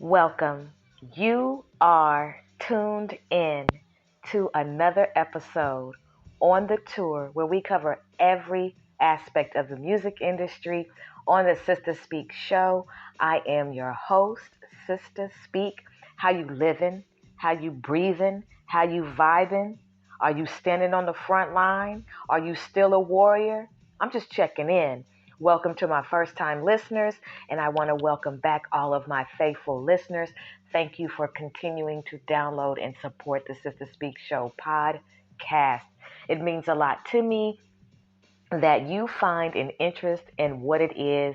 Welcome. You are tuned in to another episode on the tour where we cover every aspect of the music industry on the Sister Speak show. I am your host, Sister Speak. How you living? How you breathing? How you vibing? Are you standing on the front line? Are you still a warrior? I'm just checking in. Welcome to my first time listeners, and I want to welcome back all of my faithful listeners. Thank you for continuing to download and support the Sister Speak Show podcast. It means a lot to me that you find an interest in what it is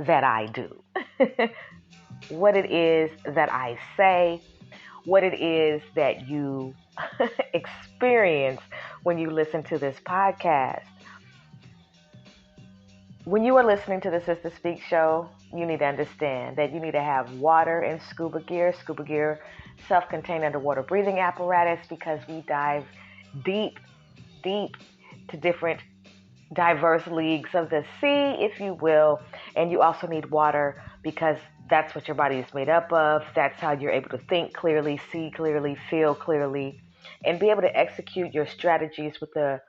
that I do, what it is that I say, what it is that you experience when you listen to this podcast. When you are listening to the Sister Speak show, you need to understand that you need to have water and scuba gear, self-contained underwater breathing apparatus, because we dive deep to different diverse leagues of the sea, if you will. And you also need water because that's what your body is made up of. That's how you're able to think clearly, see clearly, feel clearly, and be able to execute your strategies with the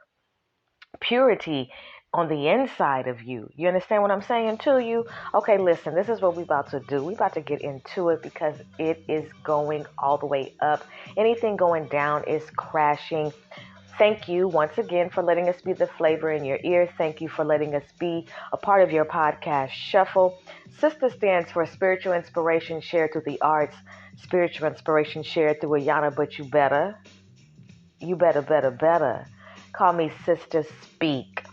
purity on the inside of you. You understand what I'm saying to you? Okay, listen, this is what we're about to do. We're about to get into it because it is going all the way up. Anything going down is crashing. Thank you once again for letting us be the flavor in your ear. Thank you for letting us be a part of your podcast shuffle. Sister stands for spiritual inspiration shared through the arts, spiritual inspiration shared through Ayana, but you better call me Sister Speak.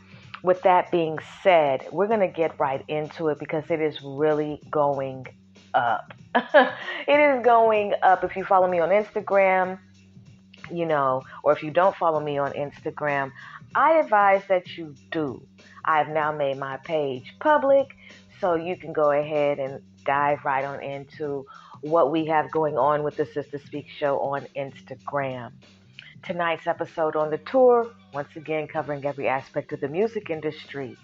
With that being said, we're going to get right into it because it is really going up. It is going up. If you follow me on Instagram, or if you don't follow me on Instagram, I advise that you do. I have now made my page public, so you can go ahead and dive right on into what we have going on with the Sister Speak show on Instagram. Tonight's episode on the tour, once again covering every aspect of the music industry.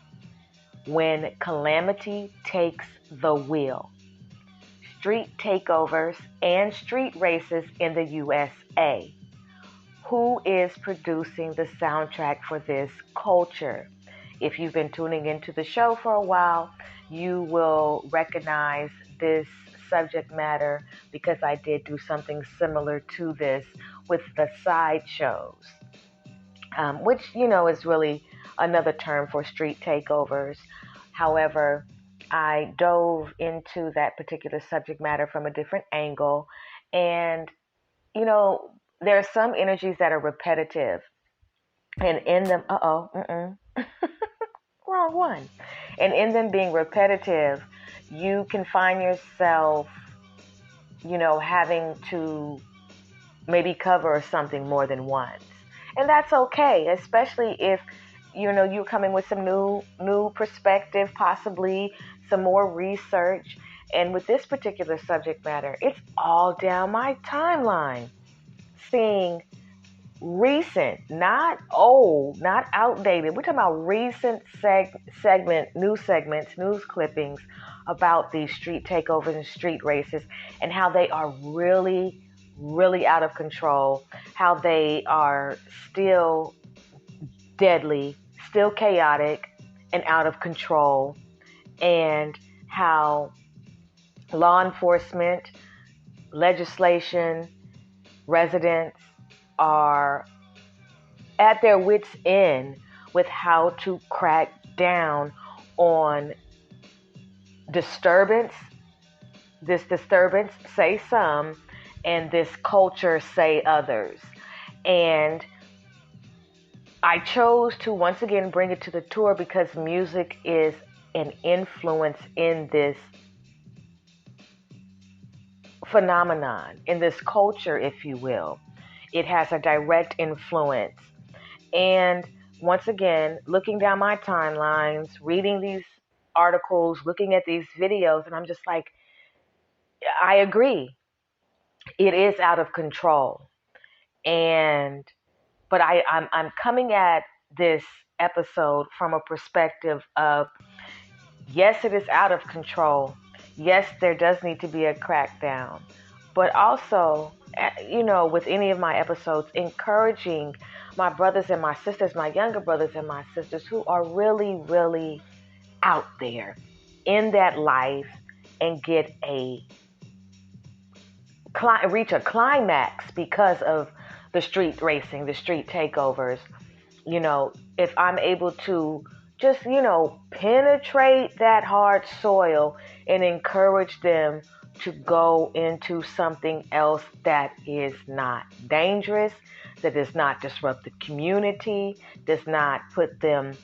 When calamity takes the wheel. Street takeovers and street races in the USA. Who is producing the soundtrack for this culture? If you've been tuning into the show for a while, you will recognize this subject matter because I did do something similar to this with the sideshows, which, is really another term for street takeovers. However, I dove into that particular subject matter from a different angle. And, there are some energies that are repetitive. And in them, wrong one. And in them being repetitive, you can find yourself, having to maybe cover something more than once. And that's okay, especially if, you're coming with some new perspective, possibly some more research. And with this particular subject matter, it's all down my timeline. Seeing recent, not old, not outdated. We're talking about recent news clippings about these street takeovers and street races and how they are really, really out of control, how they are still deadly, still chaotic and out of control, and how law enforcement, legislation, residents are at their wits' end with how to crack down on disturbance, say some, and this culture, say others. And I chose to once again bring it to the tour because music is an influence in this phenomenon, in this culture, if you will. It has a direct influence. And once again, looking down my timelines, reading these articles, looking at these videos, and I'm just like, I agree. It is out of control. But I'm coming at this episode from a perspective of, yes, it is out of control. Yes, there does need to be a crackdown, but also, with any of my episodes, encouraging my brothers and my sisters, my younger brothers and my sisters who are really, really out there in that life and get reach a climax because of the street racing, the street takeovers. If I'm able to just, penetrate that hard soil and encourage them to go into something else that is not dangerous, that does not disrupt the community, does not put them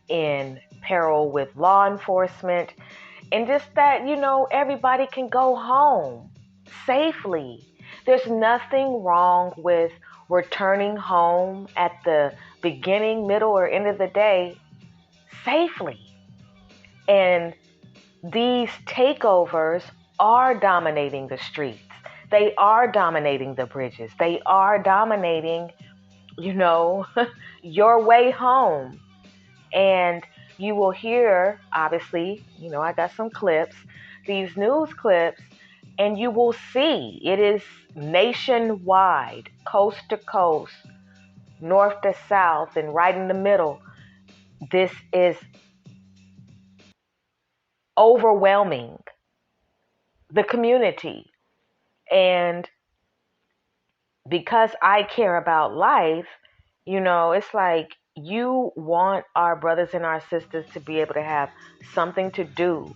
in peril with law enforcement, and just that, everybody can go home safely. There's nothing wrong with returning home at the beginning, middle, or end of the day safely. And these takeovers are dominating the streets. They are dominating the bridges. They are dominating, your way home. And you will hear, obviously, I got some clips, these news clips, and you will see it is nationwide, coast to coast, north to south, and right in the middle. This is overwhelming the community. And because I care about life, it's like you want our brothers and our sisters to be able to have something to do.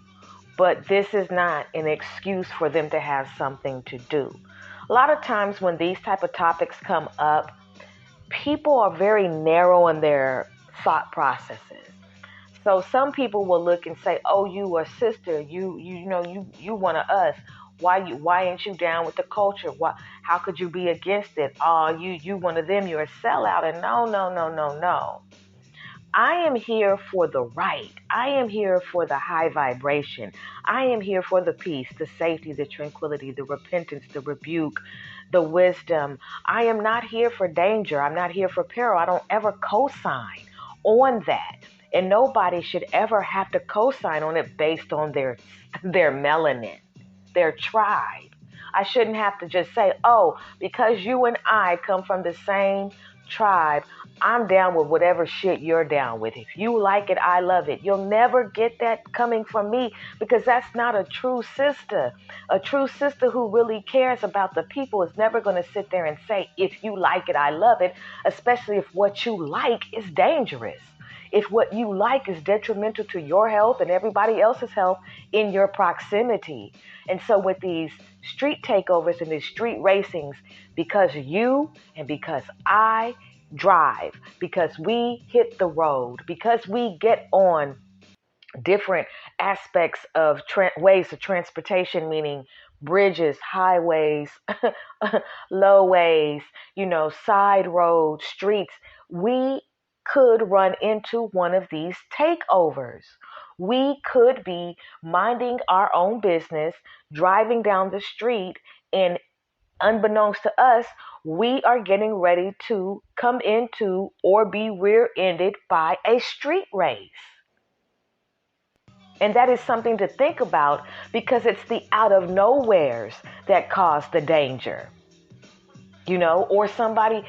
But this is not an excuse for them to have something to do. A lot of times when these type of topics come up, people are very narrow in their thought processes. So some people will look and say, "Oh, you a sister, you one of us. Why ain't you down with the culture? How could you be against it? Oh, you one of them, you're a sellout." And no. I am here for the right. I am here for the high vibration. I am here for the peace, the safety, the tranquility, the repentance, the rebuke, the wisdom. I am not here for danger. I'm not here for peril. I don't ever co-sign on that. And nobody should ever have to co-sign on it based on their melanin, their tribe. I shouldn't have to just say, "Oh, because you and I come from the same tribe, I'm down with whatever shit you're down with. If you like it, I love it." You'll never get that coming from me, because that's not a true sister. A true sister who really cares about the people is never going to sit there and say, "If you like it, I love it," especially if what you like is dangerous. If what you like is detrimental to your health and everybody else's health in your proximity. And so with these street takeovers and these street racings, because you and because I drive, because we hit the road, because we get on different aspects of ways of transportation, meaning bridges, highways, lowways, side roads, streets, we could run into one of these takeovers. We could be minding our own business, driving down the street, and unbeknownst to us, we are getting ready to come into or be rear-ended by a street race. And that is something to think about, because it's the out of nowheres that cause the danger. Or somebody,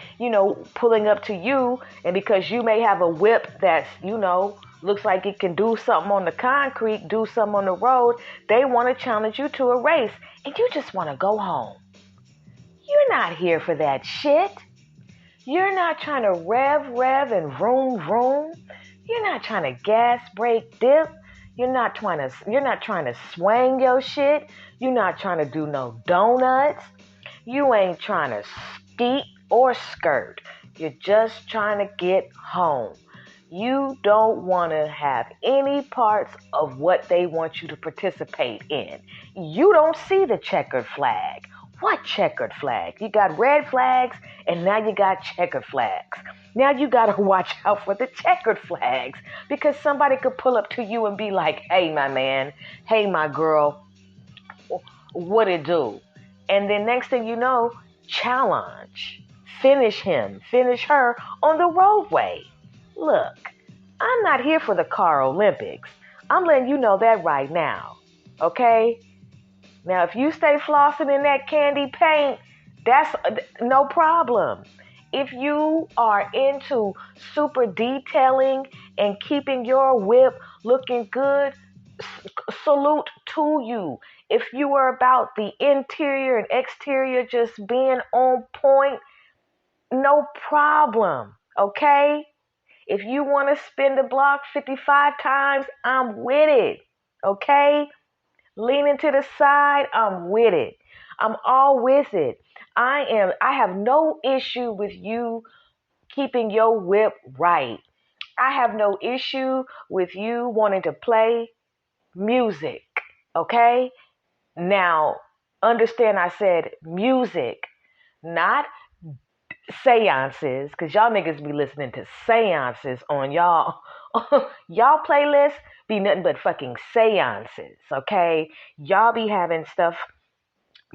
pulling up to you, and because you may have a whip that's, looks like it can do something on the concrete, do something on the road, they want to challenge you to a race, and you just want to go home. You're not here for that shit. You're not trying to rev and vroom. You're not trying to gas, brake, dip. You're not trying to swing your shit. You're not trying to do no donuts. You ain't trying to skeet or skirt. You're just trying to get home. You don't want to have any parts of what they want you to participate in. You don't see the checkered flag. What checkered flag? You got red flags, and now you got checkered flags. Now you got to watch out for the checkered flags, because somebody could pull up to you and be like, "Hey, my man. Hey, my girl. What it do?" And then next thing you know, challenge. Finish him, finish her on the roadway. Look, I'm not here for the car Olympics. I'm letting you know that right now. Okay? Now, if you stay flossing in that candy paint, that's no problem. If you are into super detailing and keeping your whip looking good, salute to you. If you are about the interior and exterior just being on point, no problem. Okay? If you want to spin the block 55 times, I'm with it. Okay? Leaning to the side, I'm with it. I'm all with it. I have no issue with you keeping your whip right. I have no issue with you wanting to play music. Okay? Now, understand I said music, not seances, because y'all niggas be listening to seances on y'all y'all playlist be nothing but fucking seances, okay? Y'all be having stuff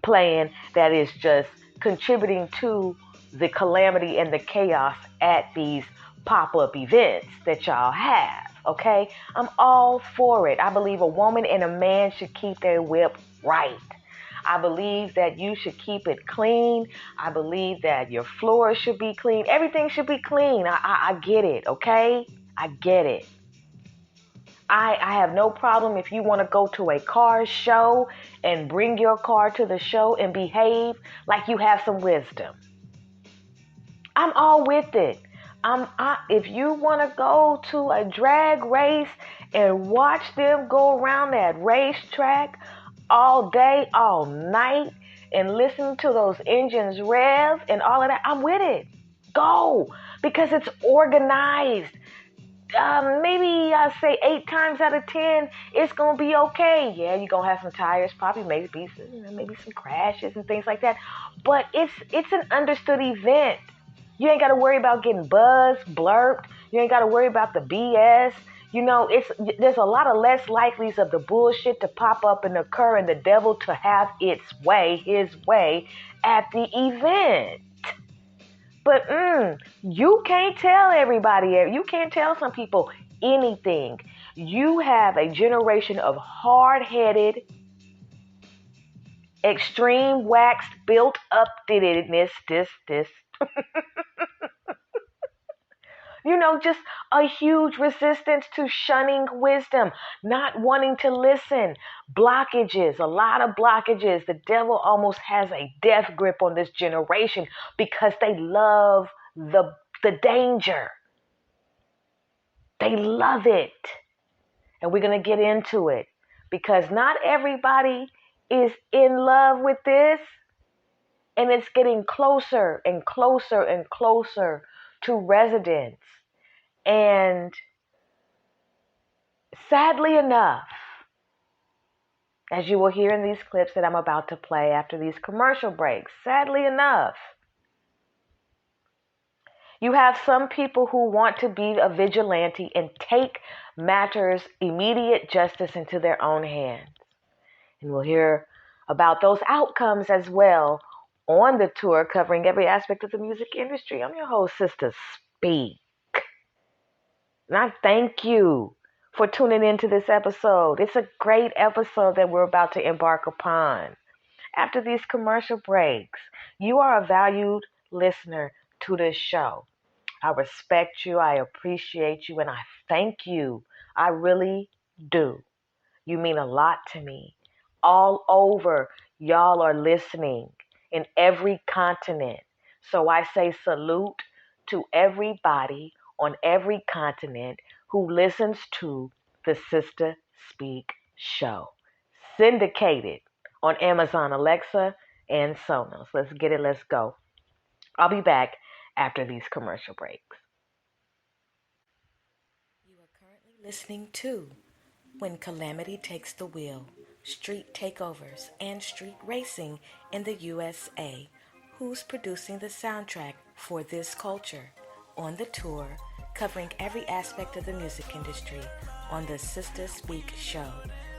playing that is just contributing to the calamity and the chaos at these pop-up events that y'all have, okay? I'm all for it. I believe a woman and a man should keep their whip right. I believe that you should keep it clean. I believe that your floor should be clean. Everything should be clean. I get it, okay? I get it. I have no problem if you want to go to a car show and bring your car to the show and behave like you have some wisdom. I'm all with it. If you want to go to a drag race and watch them go around that racetrack all day, all night, and listen to those engines rev and all of that, I'm with it. Go, because it's organized. Maybe I say 8 times out of 10, it's gonna be okay. Yeah, you're gonna have some tires, probably maybe some crashes and things like that. But it's an understood event. You ain't gotta worry about getting buzzed, blurped. You ain't gotta worry about the BS. You know, there's a lot of less likelies of the bullshit to pop up and occur and the devil to have his way at the event. But you can't tell everybody, you can't tell some people anything. You have a generation of hard-headed, extreme waxed, built up this. Just a huge resistance to shunning wisdom, not wanting to listen. Blockages, a lot of blockages. The devil almost has a death grip on this generation because they love the danger. They love it. And we're going to get into it because not everybody is in love with this. And it's getting closer and closer and closer to residents. And sadly enough, as you will hear in these clips that I'm about to play after these commercial breaks, sadly enough, you have some people who want to be a vigilante and take matters immediate justice into their own hands. And we'll hear about those outcomes as well on the tour covering every aspect of the music industry. I'm your host, Sister Speak. And I thank you for tuning into this episode. It's a great episode that we're about to embark upon. After these commercial breaks, you are a valued listener to this show. I respect you, I appreciate you, and I thank you. I really do. You mean a lot to me. All over, y'all are listening in every continent. So I say salute to everybody on every continent who listens to the Sister Speak show. Syndicated on Amazon Alexa and Sonos. Let's get it, let's go. I'll be back after these commercial breaks. You are currently listening to When Calamity Takes the Wheel, Street Takeovers and Street Racing in the USA. Who's producing the soundtrack for this culture? On the tour, covering every aspect of the music industry on the Sister Speak show,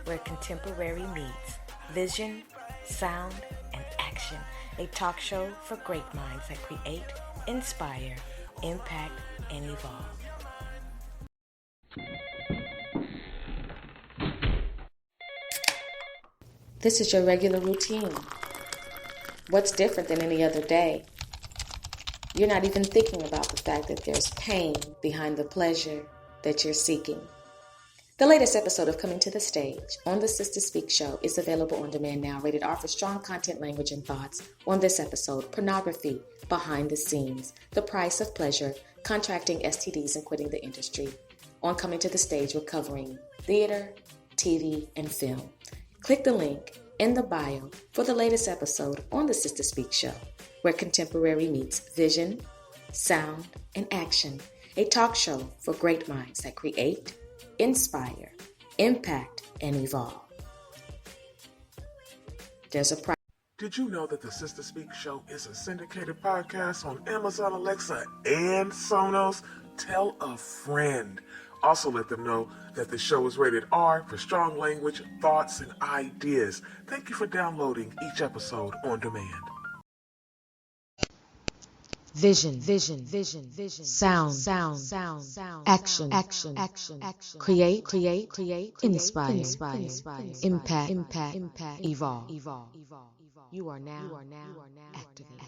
where contemporary meets vision, sound, and action. A talk show for great minds that create, inspire, impact, and evolve. This is your regular routine. What's different than any other day? You're not even thinking about the fact that there's pain behind the pleasure that you're seeking. The latest episode of Coming to the Stage on the Sister Speak Show is available on demand now. Rated R for strong content, language, and thoughts. On this episode, pornography, behind the scenes, the price of pleasure, contracting STDs, and quitting the industry. On Coming to the Stage, we're covering theater, TV, and film. Click the link in the bio for the latest episode on the Sister Speak Show, where contemporary meets vision, sound, and action. A talk show for great minds that create, inspire, impact, and evolve. There's a price. Did you know that the Sister Speak Show is a syndicated podcast on Amazon Alexa and Sonos? Tell a friend. Also let them know that the show is rated R for strong language, thoughts, and ideas. Thank you for downloading each episode on demand. Vision, sound, action, create, inspire, impact, evolve. You are now activated.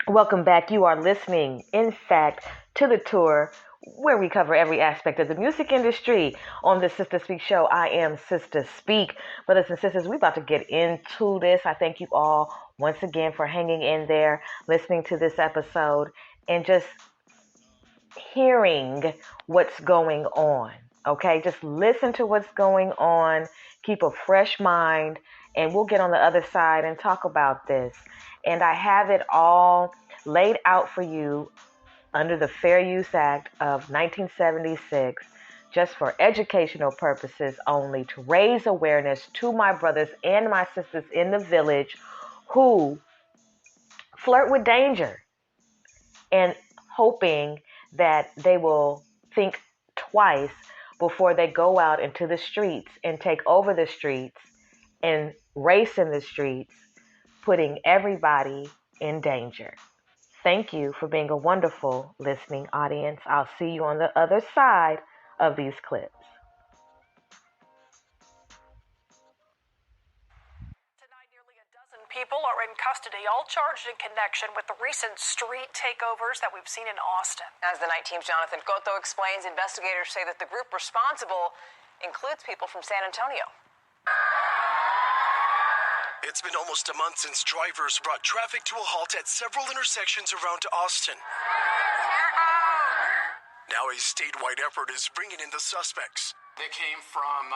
Welcome back. You are listening, in fact, to the tour where we cover every aspect of the music industry on the Sister Speak Show. I am Sister Speak. Brothers and sisters, we're about to get into this. I thank you all once again for hanging in there, listening to this episode, and just hearing what's going on. Okay, just listen to what's going on. Keep a fresh mind, and we'll get on the other side and talk about this. And I have it all laid out for you under the Fair Use Act of 1976, just for educational purposes only, to raise awareness to my brothers and my sisters in the village who flirt with danger, and hoping that they will think twice before they go out into the streets and take over the streets and race in the streets, putting everybody in danger. Thank you for being a wonderful listening audience. I'll see you on the other side of these clips. Tonight, nearly a dozen people are in custody, all charged in connection with the recent street takeovers that we've seen in Austin. As the Night Team's Jonathan Cotto explains, investigators say that the group responsible includes people from San Antonio. It's been almost a month since drivers brought traffic to a halt at several intersections around Austin. Now a statewide effort is bringing in the suspects. They came from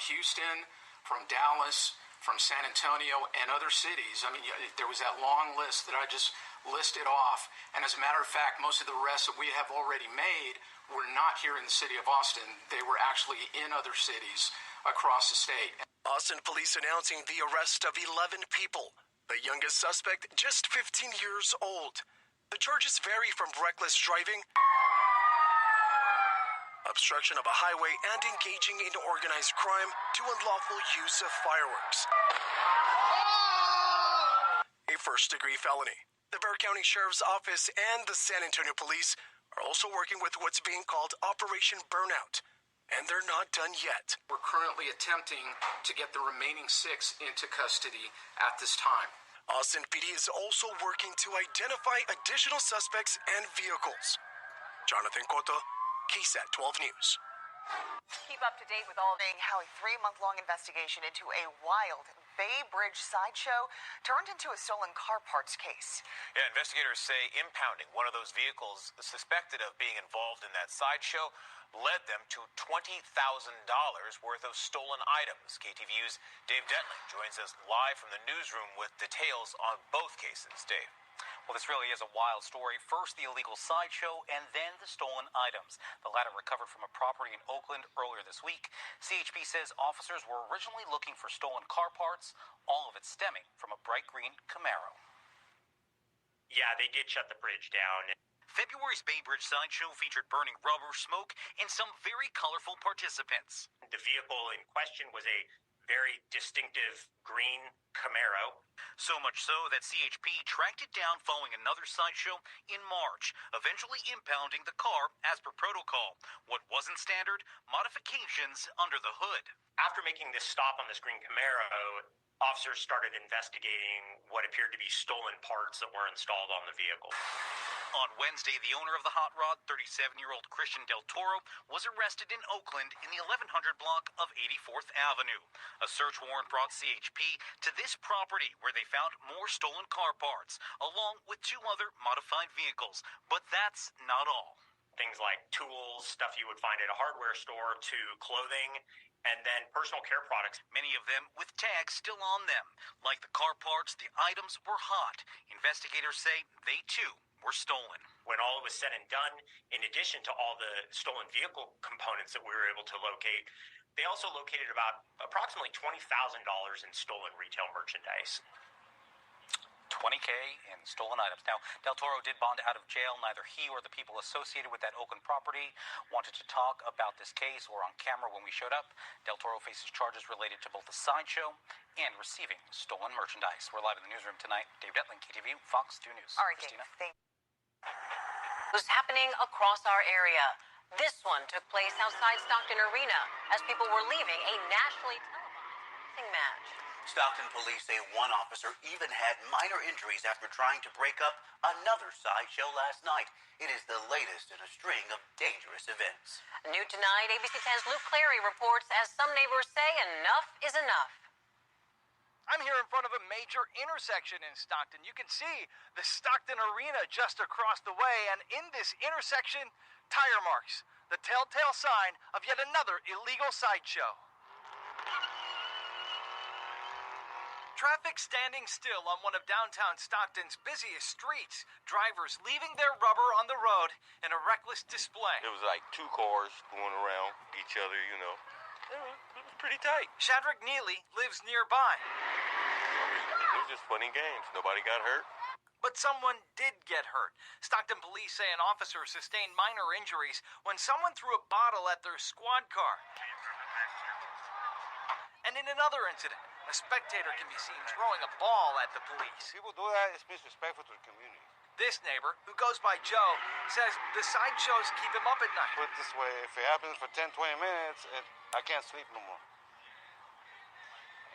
Houston, from Dallas, from San Antonio, and other cities. I mean, there was that long list that I just listed off. And as a matter of fact, most of the arrests that we have already made were not here in the city of Austin. They were actually in other cities across the state. Austin police announcing the arrest of 11 people. The youngest suspect, just 15 years old. The charges vary from reckless driving, obstruction of a highway, and engaging in organized crime to unlawful use of fireworks. A first-degree felony. The Bexar County Sheriff's Office and the San Antonio Police are also working with what's being called Operation Burnout. And they're not done yet. We're currently attempting to get the remaining 6 into custody at this time. Austin PD is also working to identify additional suspects and vehicles. Jonathan Cotto, KSAT 12 News. Keep up to date with all how a 3-month-long investigation into a wild Bay Bridge sideshow turned into a stolen car parts case. Yeah, investigators say impounding one of those vehicles suspected of being involved in that sideshow led them to $20,000 worth of stolen items. KTVU's Dave Detling joins us live from the newsroom with details on both cases. Dave. Well, this really is a wild story. First, the illegal sideshow, and then the stolen items. The latter recovered from a property in Oakland earlier this week. CHP says officers were originally looking for stolen car parts, all of it stemming from a bright green Camaro. Yeah, they did shut the bridge down. February's Bay Bridge sideshow featured burning rubber, smoke, and some very colorful participants. The vehicle in question was a very distinctive green Camaro. So much so that CHP tracked it down following another sideshow in March, eventually impounding the car as per protocol. What wasn't standard? Modifications under the hood. After making this stop on this green Camaro, officers started investigating what appeared to be stolen parts that were installed on the vehicle. On Wednesday, the owner of the hot rod, 37-year-old Christian Del Toro, was arrested in Oakland in the 1100 block of 84th Avenue. A search warrant brought CHP to this property where they found more stolen car parts, along with 2 other modified vehicles. But that's not all. Things like tools, stuff you would find at a hardware store, to clothing, and then personal care products. Many of them with tags still on them. Like the car parts, the items were hot. Investigators say they too were stolen. When all was said and done, in addition to all the stolen vehicle components that we were able to locate, they also located about approximately $20,000 in stolen retail merchandise. $20K in stolen items. Now, Del Toro did bond out of jail. Neither he or the people associated with that Oakland property wanted to talk about this case or on camera when we showed up. Del Toro faces charges related to both the sideshow and receiving stolen merchandise. We're live in the newsroom tonight. Dave Detling, KTVU, Fox 2 News. All right, Christina. Was happening across our area. This one took place outside Stockton Arena as people were leaving a nationally televised boxing match. Stockton police say one officer even had minor injuries after trying to break up another sideshow last night. It is the latest in a string of dangerous events. New tonight, ABC 10's Luke Clary reports as some neighbors say enough is enough. I'm here in front of a major intersection in Stockton. You can see the Stockton Arena just across the way, and in this intersection, tire marks, the telltale sign of yet another illegal sideshow. Traffic standing still on one of downtown Stockton's busiest streets. Drivers leaving their rubber on the road in a reckless display. It was like 2 cars going around each other, you know. It was pretty tight. Shadrack Neely lives nearby. It was just funny games. Nobody got hurt. But someone did get hurt. Stockton police say an officer sustained minor injuries when someone threw a bottle at their squad car. And in another incident, a spectator can be seen throwing a ball at the police. People do that, it's disrespectful to the community. This neighbor, who goes by Joe, says the sideshows keep him up at night. Put it this way, if it happens for 10, 20 minutes, I can't sleep no more.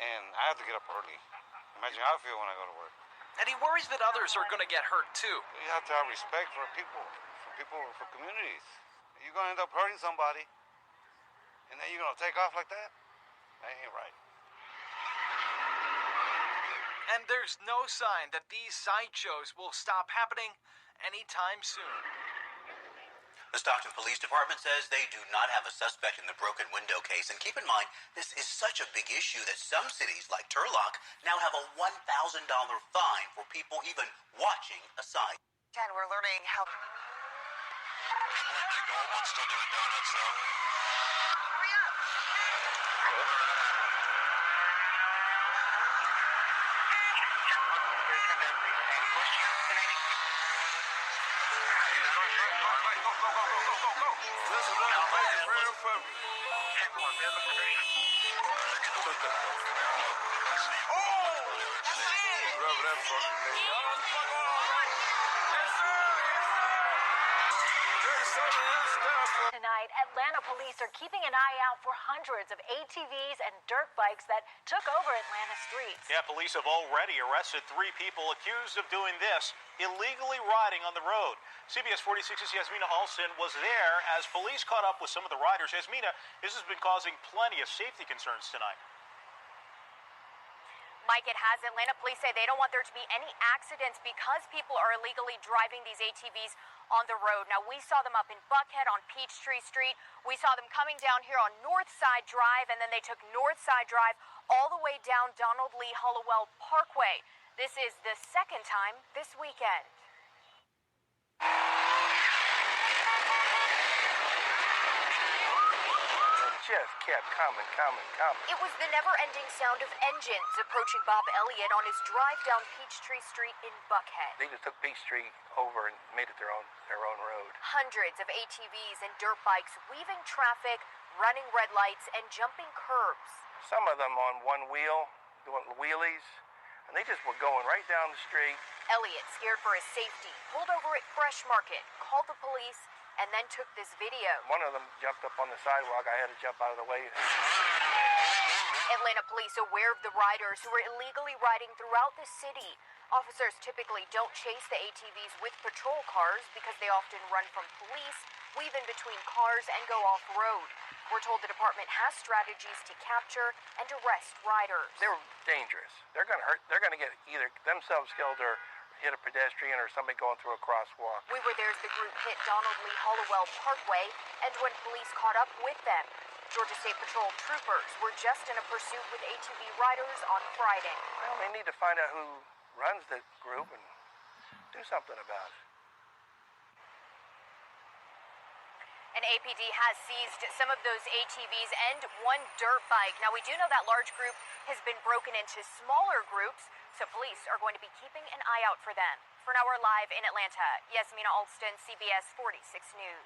And I have to get up early. Imagine how I feel when I go to work. And he worries that others are going to get hurt too. You have to have respect for people, for communities. You're going to end up hurting somebody, and then you're going to take off like that? That ain't right. And there's no sign that these sideshows will stop happening anytime soon. The Stockton Police Department says they do not have a suspect in the broken window case. And keep in mind, this is such a big issue that some cities, like Turlock, now have a $1,000 fine for people even watching a side. And we're learning how... Still doing donuts, though. Hurry up! Tonight, Atlanta police are keeping an eye out for hundreds of ATVs and dirt bikes that took over Atlanta streets. Yeah, police have already arrested 3 people accused of doing this, illegally riding on the road. CBS 46's Yasmina Alston was there as police caught up with some of the riders. Yasmina, this has been causing plenty of safety concerns tonight. Mike, it has. Atlanta police say they don't want there to be any accidents because people are illegally driving these ATVs on the road. Now, we saw them up in Buckhead on Peachtree Street. We saw them coming down here on Northside Drive, and then they took Northside Drive all the way down Donald Lee Hollowell Parkway. This is the second time this weekend. Just kept coming. It was the never-ending sound of engines approaching Bob Elliott on his drive down Peachtree Street in Buckhead. They just took Peachtree over and made it their own road. Hundreds of ATVs and dirt bikes weaving traffic, running red lights, and jumping curbs. Some of them on one wheel, doing wheelies. and they just were going right down the street. Elliot, scared for his safety, pulled over at Fresh Market, called the police, and then took this video. One of them jumped up on the sidewalk. I had to jump out of the way. Atlanta police aware of the riders who were illegally riding throughout the city. Officers typically don't chase the ATVs with patrol cars because they often run from police, weave in between cars, and go off-road. We're told the department has strategies to capture and arrest riders. They're dangerous. They're going to hurt. They're going to get either themselves killed or hit a pedestrian or somebody going through a crosswalk. We were there as the group hit Donald Lee Hollowell Parkway and when police caught up with them. Georgia State Patrol troopers were just in a pursuit with ATV riders on Friday. Well, they need to find out who runs the group and do something about it. An APD has seized some of those ATVs and one dirt bike. Now, we do know that large group has been broken into smaller groups, so police are going to be keeping an eye out for them. For now, we're live in Atlanta. Yasmina Alston, CBS 46 News.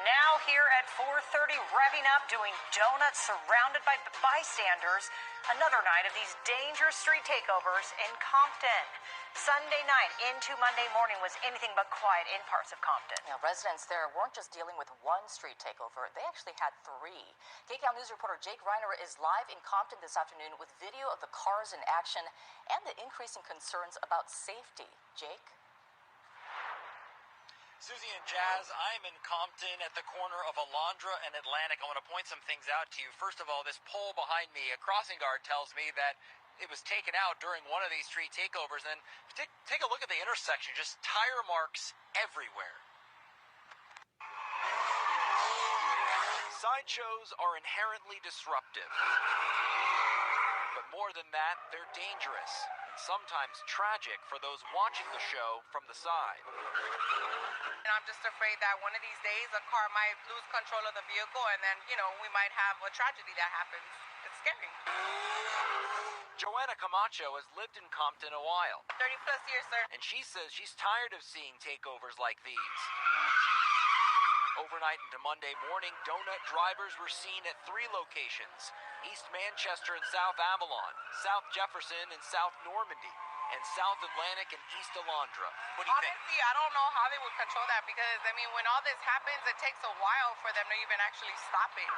Now here at 4:30, revving up, doing donuts, surrounded by bystanders. Another night of these dangerous street takeovers in Compton. Sunday night into Monday morning was anything but quiet in parts of Compton. Now, residents there weren't just dealing with one street takeover. They actually had three. KCAL News reporter Jake Reiner is live in Compton this afternoon with video of the cars in action and the increasing concerns about safety. Jake? Susie and Jazz, I'm in Compton at the corner of Alondra and Atlantic. I want to point some things out to you. First of all, this pole behind me, a crossing guard tells me that it was taken out during one of these street takeovers. And take a look at the intersection, just tire marks everywhere. Sideshows are inherently disruptive. But more than that, they're dangerous and sometimes tragic for those watching the show from the side. And I'm just afraid that one of these days a car might lose control of the vehicle and then, we might have a tragedy that happens. It's scary. Joanna Camacho has lived in Compton a while. 30 plus years, sir. And she says she's tired of seeing takeovers like these. Overnight into Monday morning, donut drivers were seen at three locations: East Manchester and South Avalon, South Jefferson and South Normandy, and South Atlantic and East Alondra. What do you think? Honestly, I don't know how they would control that because, when all this happens, it takes a while for them to even actually stop it.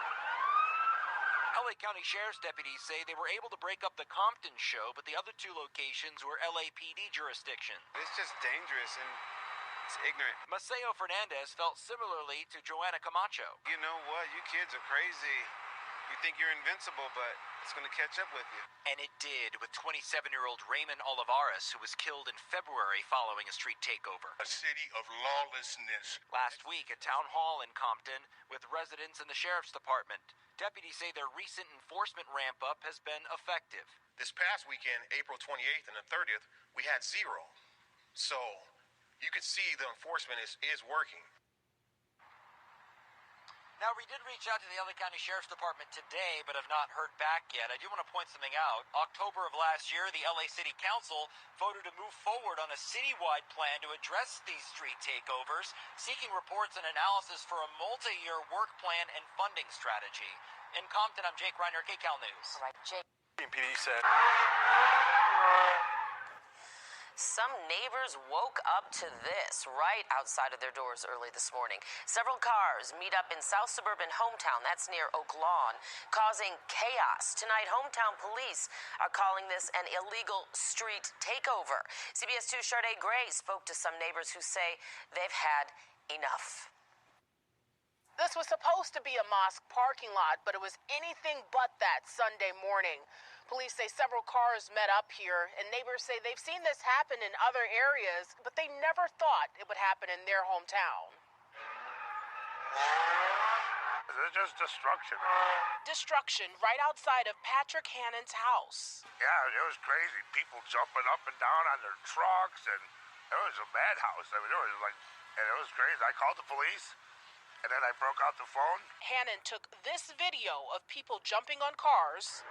LA County Sheriff's deputies say they were able to break up the Compton show, but the other two locations were LAPD jurisdiction. It's just dangerous and it's ignorant. Maceo Fernandez felt similarly to Joanna Camacho. You know what? You kids are crazy. You think you're invincible, but it's going to catch up with you. And it did, with 27-year-old Raymond Olivares, who was killed in February following a street takeover. A city of lawlessness. Last week, a town hall in Compton with residents and the sheriff's department. Deputies say their recent enforcement ramp-up has been effective. This past weekend, April 28th and the 30th, we had 0. So you could see the enforcement is working. Now, we did reach out to the LA County Sheriff's Department today, but have not heard back yet. I do want to point something out. October of last year, the LA City Council voted to move forward on a citywide plan to address these street takeovers, seeking reports and analysis for a multi-year work plan and funding strategy. In Compton, I'm Jake Reiner, KCAL News. All right, Jake. PD said. Some neighbors woke up to this right outside of their doors early this morning. Several cars meet up in South Suburban Hometown, that's near Oak Lawn, causing chaos. Tonight, hometown police are calling this an illegal street takeover. CBS 2's Sade Gray spoke to some neighbors who say they've had enough. This was supposed to be a mosque parking lot, but it was anything but that Sunday morning. Police say several cars met up here, and neighbors say they've seen this happen in other areas, but they never thought it would happen in their hometown. It's just destruction. Destruction right outside of Patrick Hannon's house. Yeah, it was crazy. People jumping up and down on their trucks, and it was a madhouse. It was crazy. I called the police. And then I broke out the phone. Hannon took this video of people jumping on cars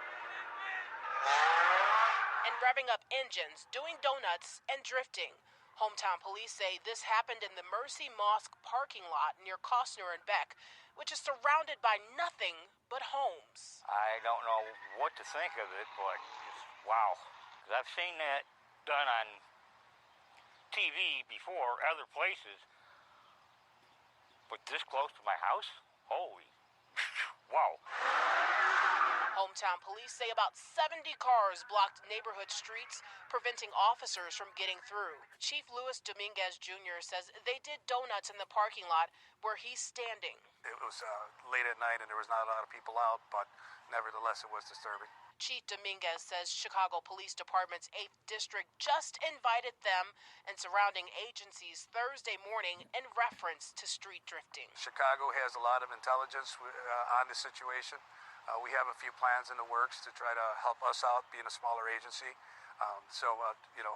and revving up engines, doing donuts, and drifting. Hometown police say this happened in the Mercy Mosque parking lot near Costner and Beck, which is surrounded by nothing but homes. I don't know what to think of it, but just, wow. 'Cause I've seen that done on TV before, other places, but this close to my house? Holy, wow. Hometown police say about 70 cars blocked neighborhood streets, preventing officers from getting through. Chief Luis Dominguez Jr. says they did donuts in the parking lot where he's standing. It was late at night and there was not a lot of people out, but nevertheless it was disturbing. Chief Dominguez says Chicago Police Department's 8th District just invited them and surrounding agencies Thursday morning in reference to street drifting. Chicago has a lot of intelligence on the situation. We have a few plans in the works to try to help us out, being a smaller agency.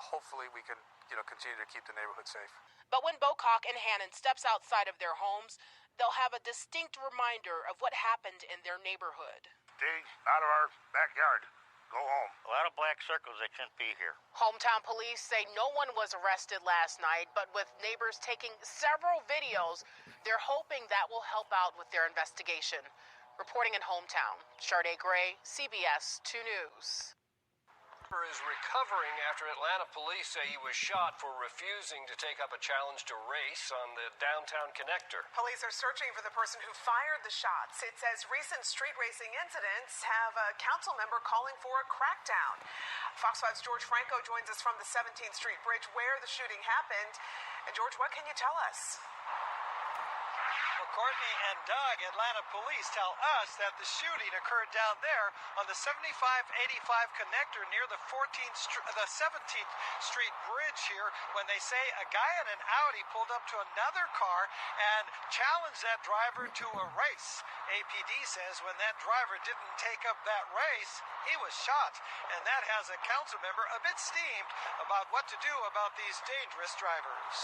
Hopefully we can, continue to keep the neighborhood safe. But when Bocock and Hannon steps outside of their homes, they'll have a distinct reminder of what happened in their neighborhood. Stay out of our backyard. Go home. A lot of black circles that shouldn't be here. Hometown police say no one was arrested last night, but with neighbors taking several videos, they're hoping that will help out with their investigation. Reporting in Hometown, Sade Gray, CBS 2 News. Is recovering after Atlanta police say he was shot for refusing to take up a challenge to race on the downtown connector. Police are searching for the person who fired the shots. It says recent street racing incidents have a council member calling for a crackdown. Fox 5's George Franco joins us from the 17th Street Bridge where the shooting happened. And George, what can you tell us? Well, Courtney and Doug, Atlanta police tell us that the shooting occurred down there on the 7585 connector near the 17th Street Bridge here when they say a guy in an Audi pulled up to another car and challenged that driver to a race. APD says when that driver didn't take up that race, he was shot. And that has a council member a bit steamed about what to do about these dangerous drivers.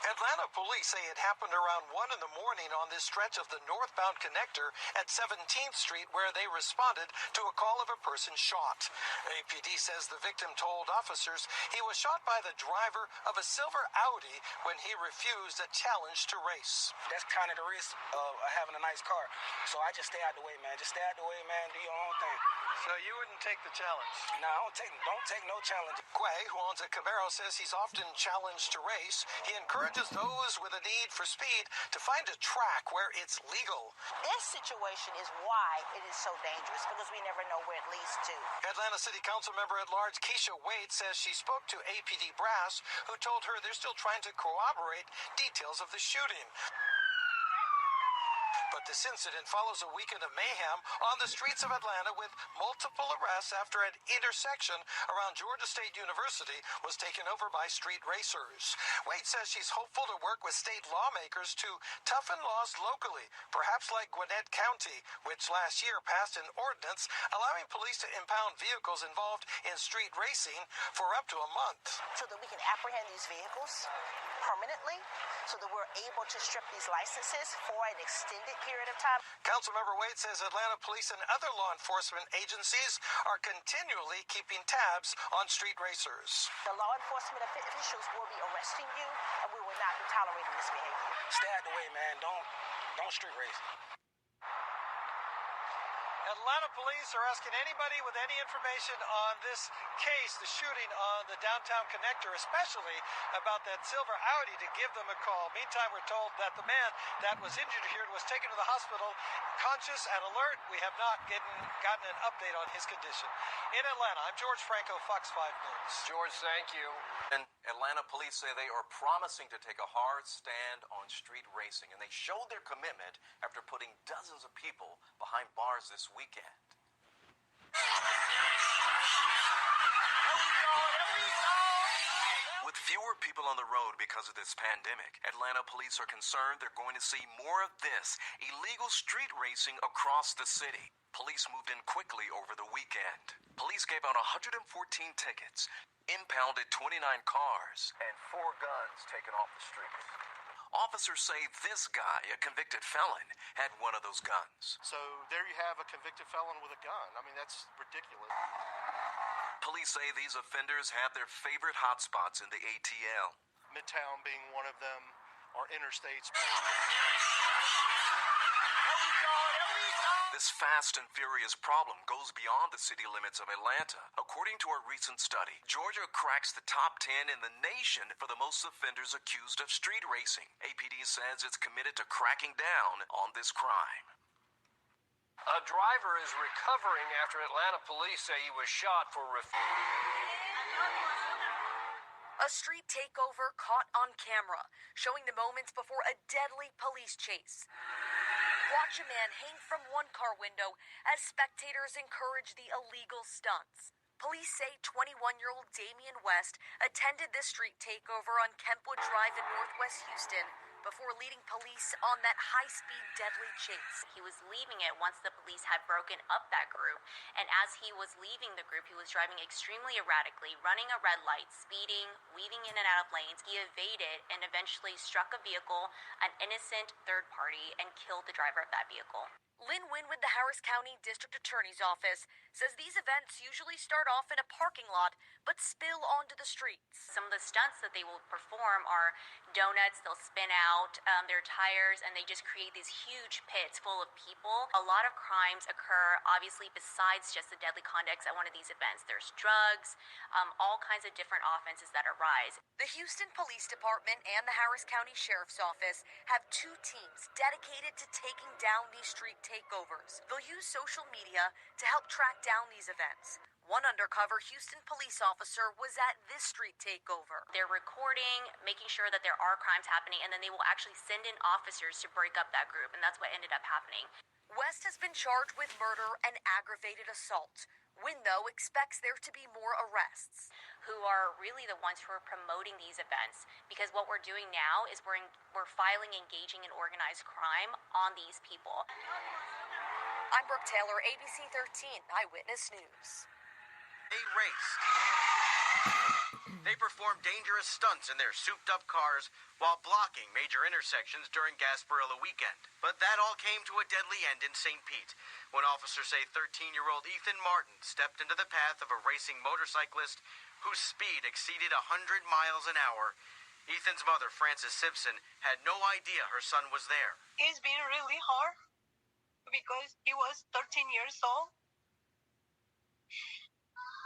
Atlanta police say it happened around 1 in the morning on this stretch of the northbound connector at 17th Street where they responded to a call of a person shot. APD says the victim told officers he was shot by the driver of a silver Audi when he refused a challenge to race. That's kind of the risk of having a nice car. So I just stay out the way, man. Just stay out the way, man. Do your own thing. So you wouldn't take the challenge? No, don't take no challenge. Quay, who owns a Cabero, says he's often challenged to race. He encourages those with a need for speed to find a track where it's legal. This situation is why it is so dangerous, because we never know where it leads to. Atlanta City Council member at large Keisha Wade says she spoke to APD brass, who told her they're still trying to corroborate details of the shooting. But this incident follows a weekend of mayhem on the streets of Atlanta with multiple arrests after an intersection around Georgia State University was taken over by street racers. Wade says she's hopeful to work with state lawmakers to toughen laws locally, perhaps like Gwinnett County, which last year passed an ordinance allowing police to impound vehicles involved in street racing for up to a month. So that we can apprehend these vehicles permanently, so that we're able to strip these licenses for an extended period of time. Councilmember Wade says Atlanta police and other law enforcement agencies are continually keeping tabs on street racers. The law enforcement officials will be arresting you, and we will not be tolerating this behavior. Stay out the way, man. Don't street race. Atlanta police are asking anybody with any information on this case, the shooting on the downtown connector, especially about that silver Audi, to give them a call. Meantime, we're told that the man that was injured here was taken to the hospital conscious and alert. We have not gotten an update on his condition. In Atlanta, I'm George Franco, Fox 5 News. George, thank you. And Atlanta police say they are promising to take a hard stand on street racing, and they showed their commitment after putting dozens of people behind bars this weekend. With fewer people on the road because of this pandemic, Atlanta police are concerned they're going to see more of this illegal street racing across the city. Police moved in quickly over the weekend. Police gave out 114 tickets, impounded 29 cars, and 4 guns taken off the streets. Officers say this guy, a convicted felon, had one of those guns. So there you have a convicted felon with a gun. I mean, that's ridiculous. Police say these offenders have their favorite hotspots in the ATL. Midtown being one of them, or interstates. This fast and furious problem goes beyond the city limits of Atlanta. According to a recent study, Georgia cracks the top 10 in the nation for the most offenders accused of street racing. APD says it's committed to cracking down on this crime. A driver is recovering after Atlanta police say he was shot for A street takeover caught on camera, showing the moments before a deadly police chase. Watch a man hang from one car window as spectators encourage the illegal stunts. Police say 21-year-old Damian West attended this street takeover on Kempwood Drive in Northwest Houston before leading police on that high-speed deadly chase. He was leaving it once the police had broken up that group, and as he was leaving the group, he was driving extremely erratically, running a red light, speeding, weaving in and out of lanes. He evaded and eventually struck a vehicle, an innocent third party, and killed the driver of that vehicle. Lynn Wynn with the Harris County District Attorney's Office says these events usually start off in a parking lot but spill onto the streets. Some of the stunts that they will perform are donuts. They'll spin out their tires, and they just create these huge pits full of people. A lot of crimes occur, obviously, besides just the deadly conduct at one of these events. There's drugs, all kinds of different offenses that arise. The Houston Police Department and the Harris County Sheriff's Office have two teams dedicated to taking down these street takeovers. They'll use social media to help track down these events. One undercover Houston police officer was at this street takeover. They're recording, making sure that there are crimes happening, and then they will actually send in officers to break up that group, and that's what ended up happening. West has been charged with murder and aggravated assault. Wynn, though, expects there to be more arrests. Who are really the ones who are promoting these events, because what we're doing now is we're filing engaging in organized crime on these people. I'm Brooke Taylor, ABC 13 Eyewitness News. They raced. They performed dangerous stunts in their souped-up cars while blocking major intersections during Gasparilla weekend. But that all came to a deadly end in St. Pete when officers say 13-year-old Ethan Martin stepped into the path of a racing motorcyclist whose speed exceeded 100 miles an hour. Ethan's mother, Frances Simpson, had no idea her son was there. It's been really hard because he was 13 years old.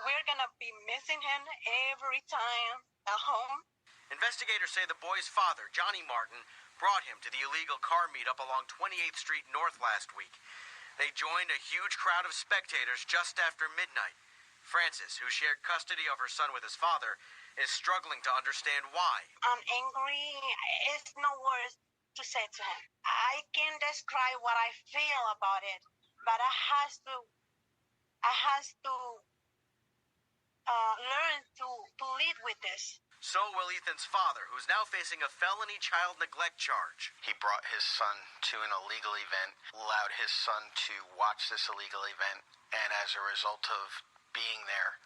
We're gonna be missing him every time at home. Investigators say the boy's father, Johnny Martin, brought him to the illegal car meetup along 28th Street North last week. They joined a huge crowd of spectators just after midnight. Frances, who shared custody of her son with his father, is struggling to understand why. I'm angry. It's no words to say to him. I can't describe what I feel about it, but I have to learn to live with this. So will Ethan's father, who's now facing a felony child neglect charge. He brought his son to an illegal event, allowed his son to watch this illegal event, and as a result of being there,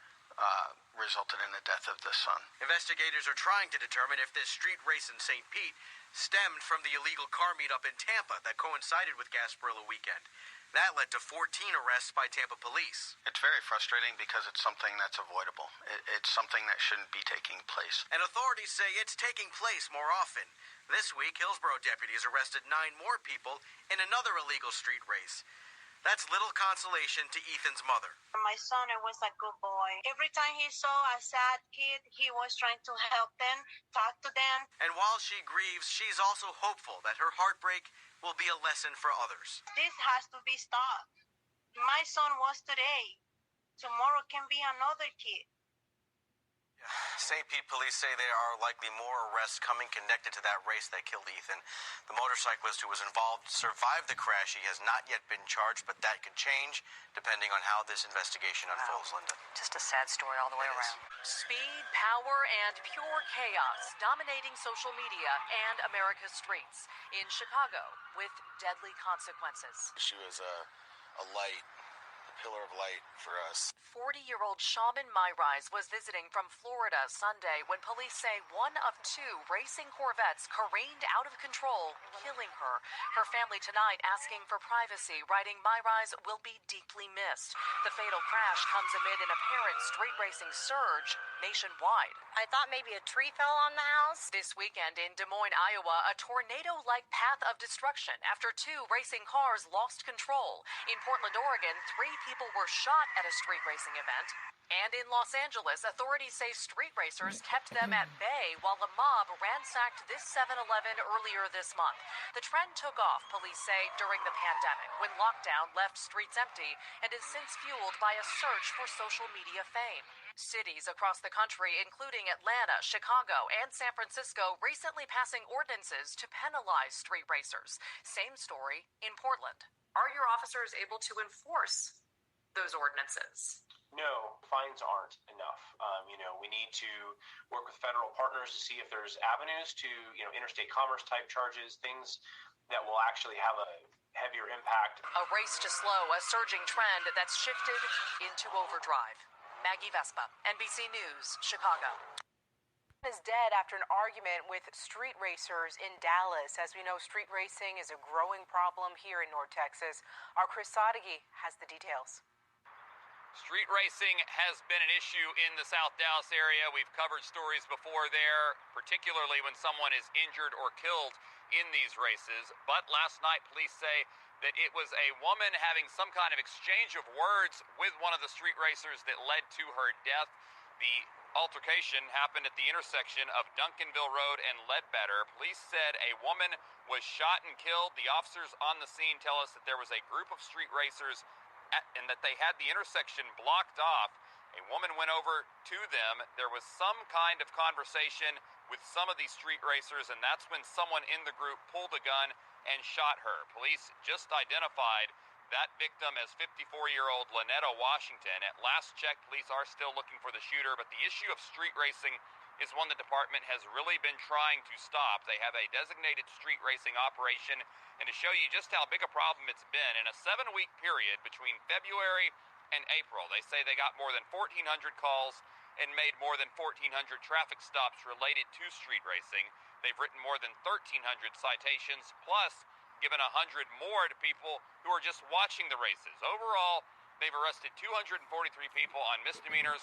resulted in the death of the son. Investigators are trying to determine if this street race in St. Pete stemmed from the illegal car meetup in Tampa that coincided with Gasparilla weekend. That led to 14 arrests by Tampa police. It's very frustrating because it's something that's avoidable. It's something that shouldn't be taking place. And authorities say it's taking place more often. This week, Hillsborough deputies arrested 9 more people in another illegal street race. That's little consolation to Ethan's mother. My son was a good boy. Every time he saw a sad kid, he was trying to help them, talk to them. And while she grieves, she's also hopeful that her heartbreak will be a lesson for others. This has to be stopped. My son was today. Tomorrow can be another kid. St. Pete police say there are likely more arrests coming connected to that race that killed Ethan. The motorcyclist who was involved survived the crash. He has not yet been charged, but that could change depending on how this investigation unfolds, Linda. Just a sad story all the way around. Speed, power, and pure chaos dominating social media and America's streets in Chicago with deadly consequences. She was a light, a pillar of light for us. 40-year-old Shaman Myrise was visiting from Florida Sunday when police say one of two racing Corvettes careened out of control, killing her. Her family tonight asking for privacy, writing Myrise will be deeply missed. The fatal crash comes amid an apparent street racing surge nationwide. I thought maybe a tree fell on the house. This weekend in Des Moines, Iowa, a tornado-like path of destruction after two racing cars lost control. In Portland, Oregon, 3 people were shot at a street racing event. And in Los Angeles, authorities say street racers kept them at bay while a mob ransacked this 7-Eleven earlier this month. The trend took off, police say, during the pandemic, when lockdown left streets empty and is since fueled by a search for social media fame. Cities across the country, including Atlanta, Chicago, and San Francisco, recently passing ordinances to penalize street racers. Same story in Portland. Are your officers able to enforce those ordinances? No, fines aren't enough. We need to work with federal partners to see if there's avenues to, interstate commerce type charges, things that will actually have a heavier impact. A race to slow a surging trend that's shifted into overdrive. Maggie Vespa, NBC News, Chicago. Is dead after an argument with street racers in Dallas. As we know, street racing is a growing problem here in North Texas. Our Chris Sadeghi has the details. Street racing has been an issue in the South Dallas area. We've covered stories before there, particularly when someone is injured or killed in these races. But last night, police say that it was a woman having some kind of exchange of words with one of the street racers that led to her death. The altercation happened at the intersection of Duncanville Road and Ledbetter. Police said a woman was shot and killed. The officers on the scene tell us that there was a group of street racers and that they had the intersection blocked off. A woman went over to them. There was some kind of conversation with some of these street racers, and that's when someone in the group pulled a gun and shot her. Police just identified that victim as 54-year-old Lynetta Washington. At last check, police are still looking for the shooter, but the issue of street racing is one the department has really been trying to stop. They have a designated street racing operation, and to show you just how big a problem it's been, in a 7-week period between February and April, they say they got more than 1,400 calls and made more than 1,400 traffic stops related to street racing. They've written more than 1,300 citations, plus given 100 more to people who are just watching the races. Overall, they've arrested 243 people on misdemeanors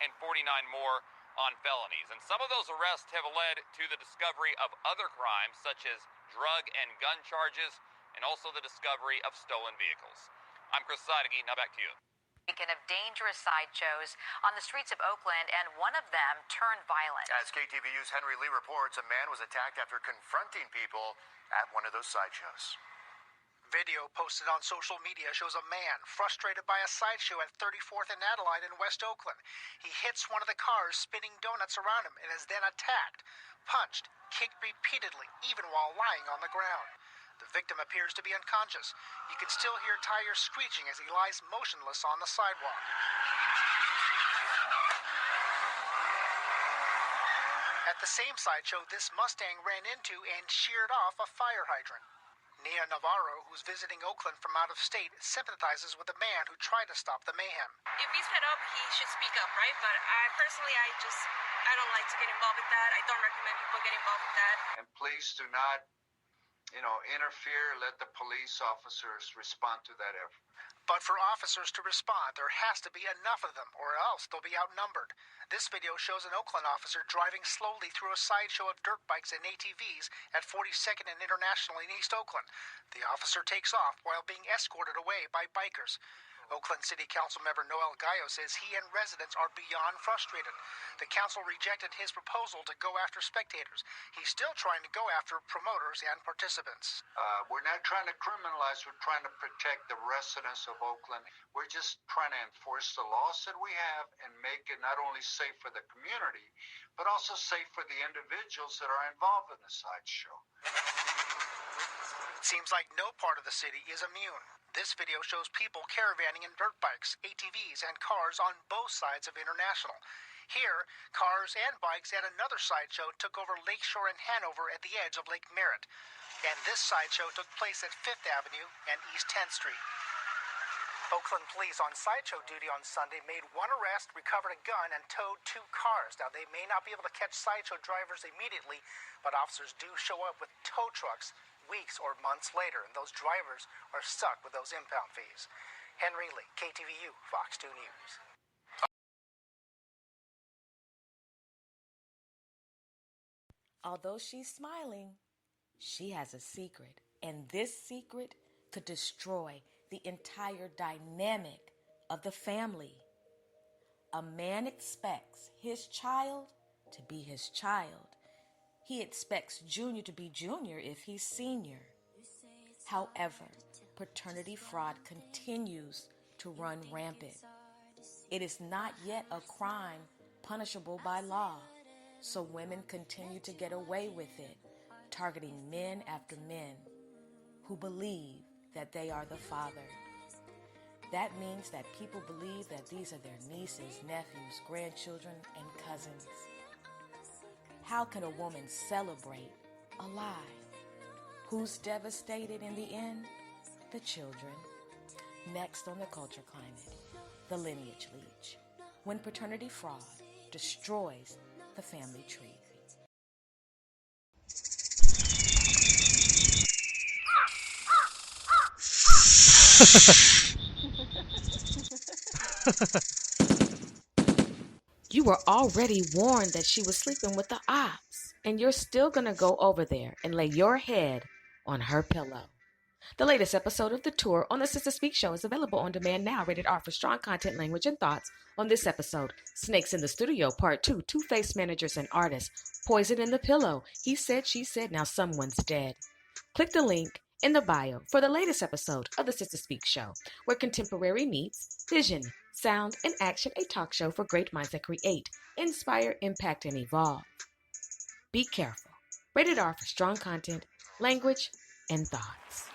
and 49 more on felonies. And some of those arrests have led to the discovery of other crimes, such as drug and gun charges, and also the discovery of stolen vehicles. I'm Chris Sadeghi. Now back to you. Weekend of dangerous sideshows on the streets of Oakland, and one of them turned violent. As KTVU's Henry Lee reports, a man was attacked after confronting people at one of those sideshows. Video posted on social media shows a man frustrated by a sideshow at 34th and Adeline in West Oakland. He hits one of the cars spinning donuts around him and is then attacked, punched, kicked repeatedly, even while lying on the ground. The victim appears to be unconscious. You can still hear tires screeching as he lies motionless on the sidewalk. At the same sideshow, this Mustang ran into and sheared off a fire hydrant. Nia Navarro, who's visiting Oakland from out of state, sympathizes with the man who tried to stop the mayhem. If he's fed up, he should speak up, right? But I don't like to get involved with that. I don't recommend people get involved with that. And please do not, interfere. Let the police officers respond to that effort. But for officers to respond, there has to be enough of them, or else they'll be outnumbered. This video shows an Oakland officer driving slowly through a sideshow of dirt bikes and ATVs at 42nd and International in East Oakland. The officer takes off while being escorted away by bikers. Oakland City Council member Noel Gallo says he and residents are beyond frustrated. The council rejected his proposal to go after spectators. He's still trying to go after promoters and participants. We're not trying to criminalize. We're trying to protect the residents of Oakland. We're just trying to enforce the laws that we have and make it not only safe for the community, but also safe for the individuals that are involved in the sideshow. It seems like no part of the city is immune. This video shows people caravanning in dirt bikes, ATVs, and cars on both sides of International. Here, cars and bikes at another sideshow took over Lakeshore and Hanover at the edge of Lake Merritt. And this sideshow took place at 5th Avenue and East 10th Street. Oakland police on sideshow duty on Sunday made one arrest, recovered a gun, and towed 2 cars. Now, they may not be able to catch sideshow drivers immediately, but officers do show up with tow trucks weeks or months later, and those drivers are stuck with those impound fees. Henry Lee, KTVU, Fox 2 News. Although she's smiling, she has a secret, and this secret could destroy the entire dynamic of the family. A man expects his child to be his child. He expects Junior to be Junior if he's senior. However, paternity fraud continues to run rampant. It is not yet a crime punishable by law, so women continue to get away with it, targeting men after men who believe that they are the father. That means that people believe that these are their nieces, nephews, grandchildren, and cousins. How can a woman celebrate a lie? Who's devastated in the end? The children. Next on the Culture Climate, the lineage leech. When paternity fraud destroys the family tree. You were already warned that she was sleeping with the ops, and you're still gonna go over there and lay your head on her pillow. The latest episode of The Tour on the Sister Speak Show is available on demand now, rated R for strong content, language, and thoughts. On this episode, Snakes in the Studio, Part 2, Two-Faced Managers and Artists, Poison in the Pillow, He Said, She Said, Now Someone's Dead. Click the link in the bio for the latest episode of the Sister Speak Show, where contemporary meets vision, sound, and action, a talk show for great minds that create, inspire, impact, and evolve. Be careful. Rated R for strong content, language, and thoughts.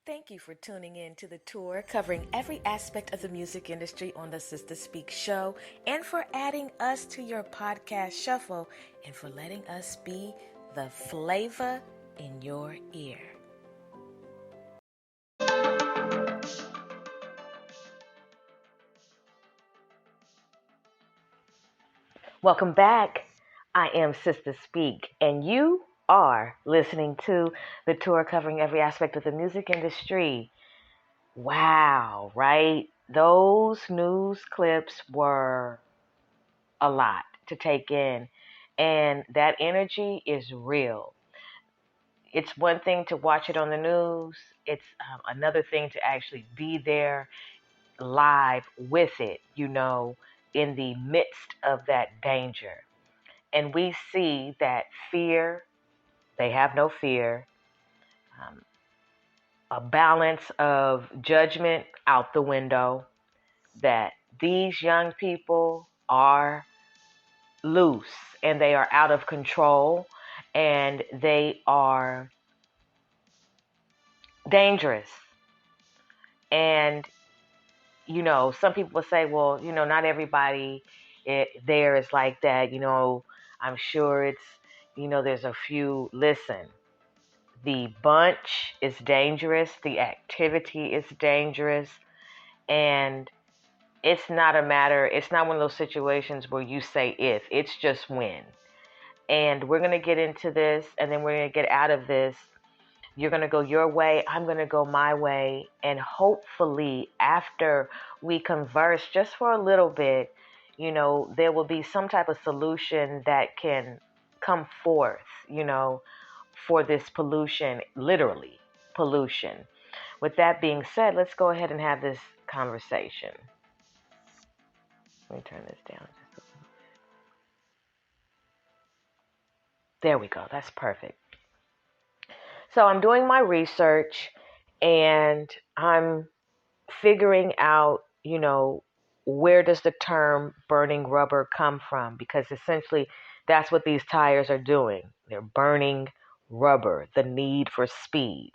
Thank you for tuning in to The Tour, covering every aspect of the music industry on the Sister Speak Show, and for adding us to your podcast shuffle, and for letting us be the flavor in your ear. Welcome back. I am Sister Speak, and you are listening to The Tour, covering every aspect of the music industry. Wow, right? Those news clips were a lot to take in, and that energy is real. It's one thing to watch it on the news. It's another thing to actually be there live with it, in the midst of that danger. And we see that fear, they have no fear, a balance of judgment out the window, that these young people are loose and they are out of control and they are dangerous. And, some people will say, well, not everybody there is like that. I'm sure it's, there's a few. Listen, the bunch is dangerous. The activity is dangerous. And it's not one of those situations where you say if, it's just when. And we're going to get into this, and then we're going to get out of this. You're going to go your way, I'm going to go my way, and hopefully after we converse just for a little bit, there will be some type of solution that can come forth, for this pollution, literally pollution. With that being said, let's go ahead and have this conversation. Let me turn this down just a little bit. There we go. That's perfect. So I'm doing my research and I'm figuring out, where does the term burning rubber come from? Because essentially that's what these tires are doing. They're burning rubber, the need for speed.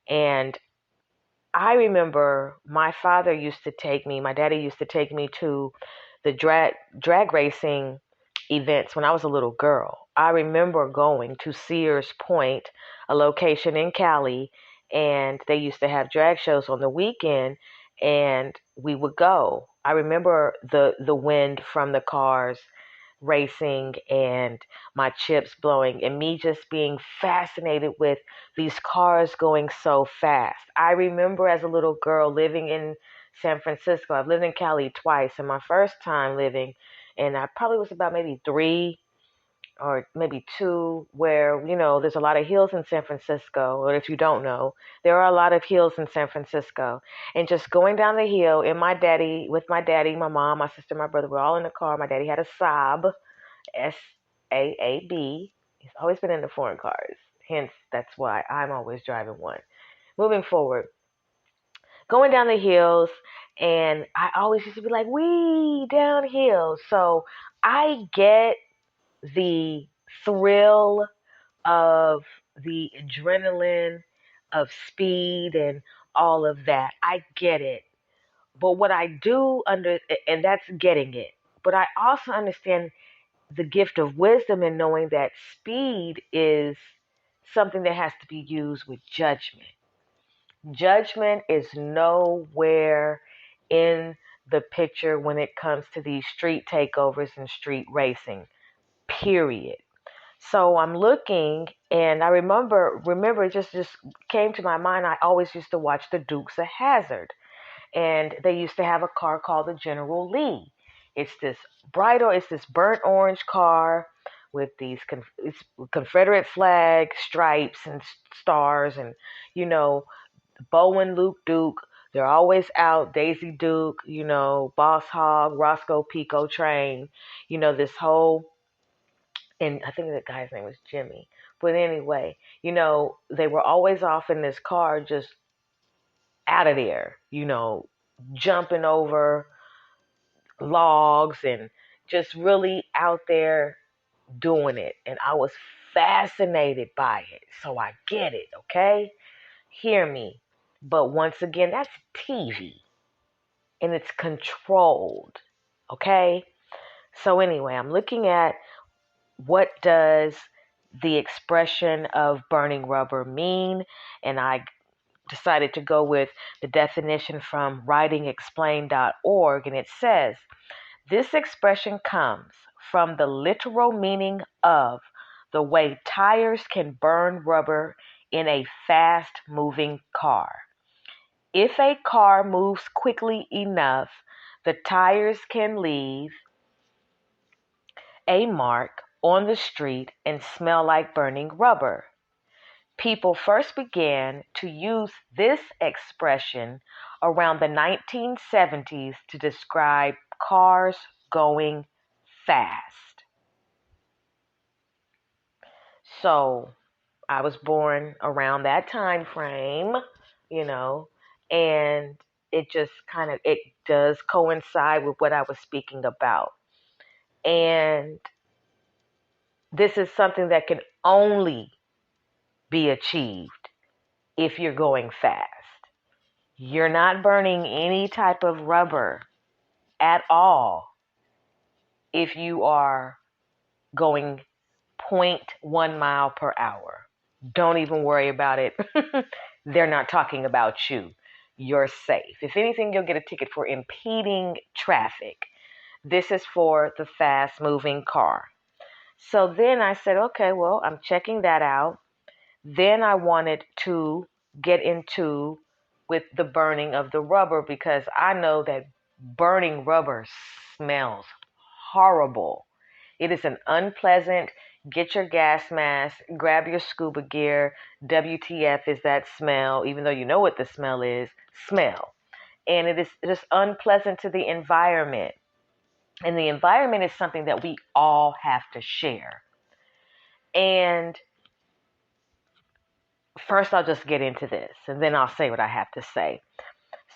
And I remember my daddy used to take me to the drag racing events when I was a little girl. I remember going to Sears Point, a location in Cali, and they used to have drag shows on the weekend, and we would go. I remember the wind from the cars racing and my chips blowing and me just being fascinated with these cars going so fast. I remember as a little girl living in San Francisco. I've lived in Cali twice, and my first time living, and I probably was about maybe 3 or maybe 2, where, there's a lot of hills in San Francisco, or if you don't know, there are a lot of hills in San Francisco. And just going down the hill with my daddy, my mom, my sister, my brother, we're all in the car. My daddy had a Saab, Saab. He's always been into foreign cars. Hence, that's why I'm always driving one. Moving forward, going down the hills, and I always used to be like, wee, downhill. So I get the thrill of the adrenaline of speed and all of that. I get it. But what I do and that's getting it. But I also understand the gift of wisdom in knowing that speed is something that has to be used with judgment. Judgment is nowhere in the picture when it comes to these street takeovers and street racing, period. So I'm looking, and I remember it just came to my mind. I always used to watch the Dukes of Hazzard, and they used to have a car called the General Lee. It's this burnt orange car with these Confederate flag stripes and stars, and Bo and Luke Duke. They're always out. Daisy Duke, Boss Hogg, Roscoe Pico Train, this whole, and I think the guy's name was Jimmy. But anyway, they were always off in this car, just out of there, jumping over logs and just really out there doing it. And I was fascinated by it. So I get it, okay? Hear me. But once again, that's TV. And it's controlled, okay? So anyway, I'm looking at what does the expression of burning rubber mean, and I decided to go with the definition from writingexplained.org, and it says, this expression comes from the literal meaning of the way tires can burn rubber in a fast-moving car. If a car moves quickly enough, the tires can leave a mark on the street and smell like burning rubber. People first began to use this expression around the 1970s to describe cars going fast. So I was born around that time frame, and it does coincide with what I was speaking about. And this is something that can only be achieved if you're going fast. You're not burning any type of rubber at all if you are going 0.1 mile per hour. Don't even worry about it. They're not talking about you. You're safe. If anything, you'll get a ticket for impeding traffic. This is for the fast-moving car. So then I said, okay, well, I'm checking that out. Then I wanted to get into with the burning of the rubber, because I know that burning rubber smells horrible. It is an unpleasant, get your gas mask, grab your scuba gear, WTF is that smell, even though you know what the smell is, smell. And it is just unpleasant to the environment. And the environment is something that we all have to share. And first, I'll just get into this, and then I'll say what I have to say.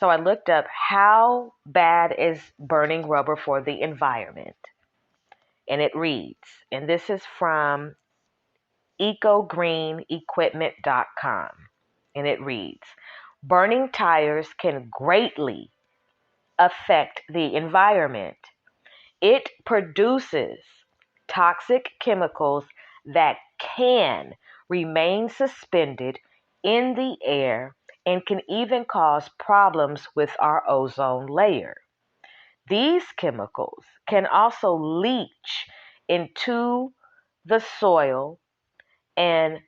So I looked up how bad is burning rubber for the environment. And it reads, and this is from ecogreenequipment.com. And it reads, burning tires can greatly affect the environment. It produces toxic chemicals that can remain suspended in the air and can even cause problems with our ozone layer. These chemicals can also leach into the soil and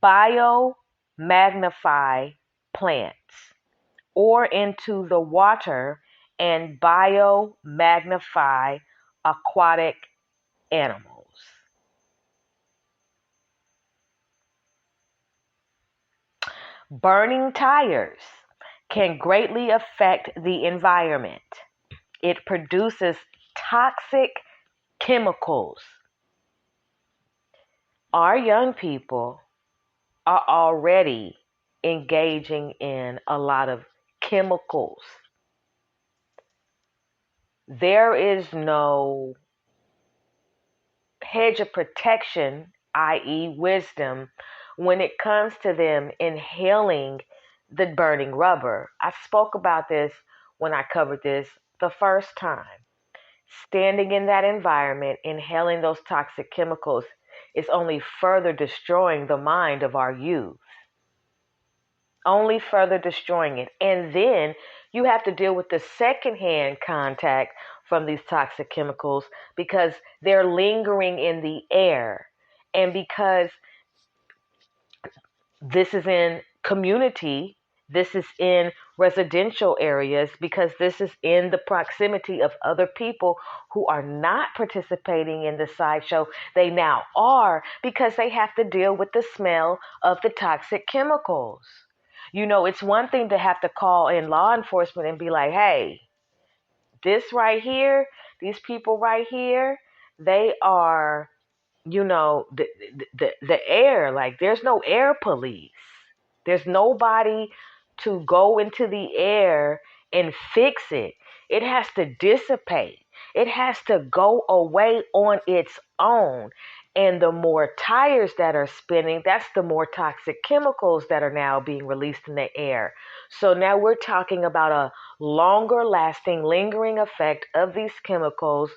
biomagnify plants, or into the water and biomagnify aquatic animals. Burning tires can greatly affect the environment. It produces toxic chemicals. Our young people are already engaging in a lot of chemicals. There is no hedge of protection, i.e., wisdom, when it comes to them inhaling the burning rubber. I spoke about this when I covered this the first time. Standing in that environment, inhaling those toxic chemicals is only further destroying the mind of our youth. Only further destroying it. And then you have to deal with the secondhand contact from these toxic chemicals because they're lingering in the air. And because this is in community, this is in residential areas, because this is in the proximity of other people who are not participating in the sideshow. They now are, because they have to deal with the smell of the toxic chemicals. You know, it's one thing to have to call in law enforcement and be like, hey, this right here, these people right here, they are, you know, the air, like there's no air police. There's nobody to go into the air and fix it. It has to dissipate. It has to go away on its own. And the more tires that are spinning, that's the more toxic chemicals that are now being released in the air. So now we're talking about a longer lasting, lingering effect of these chemicals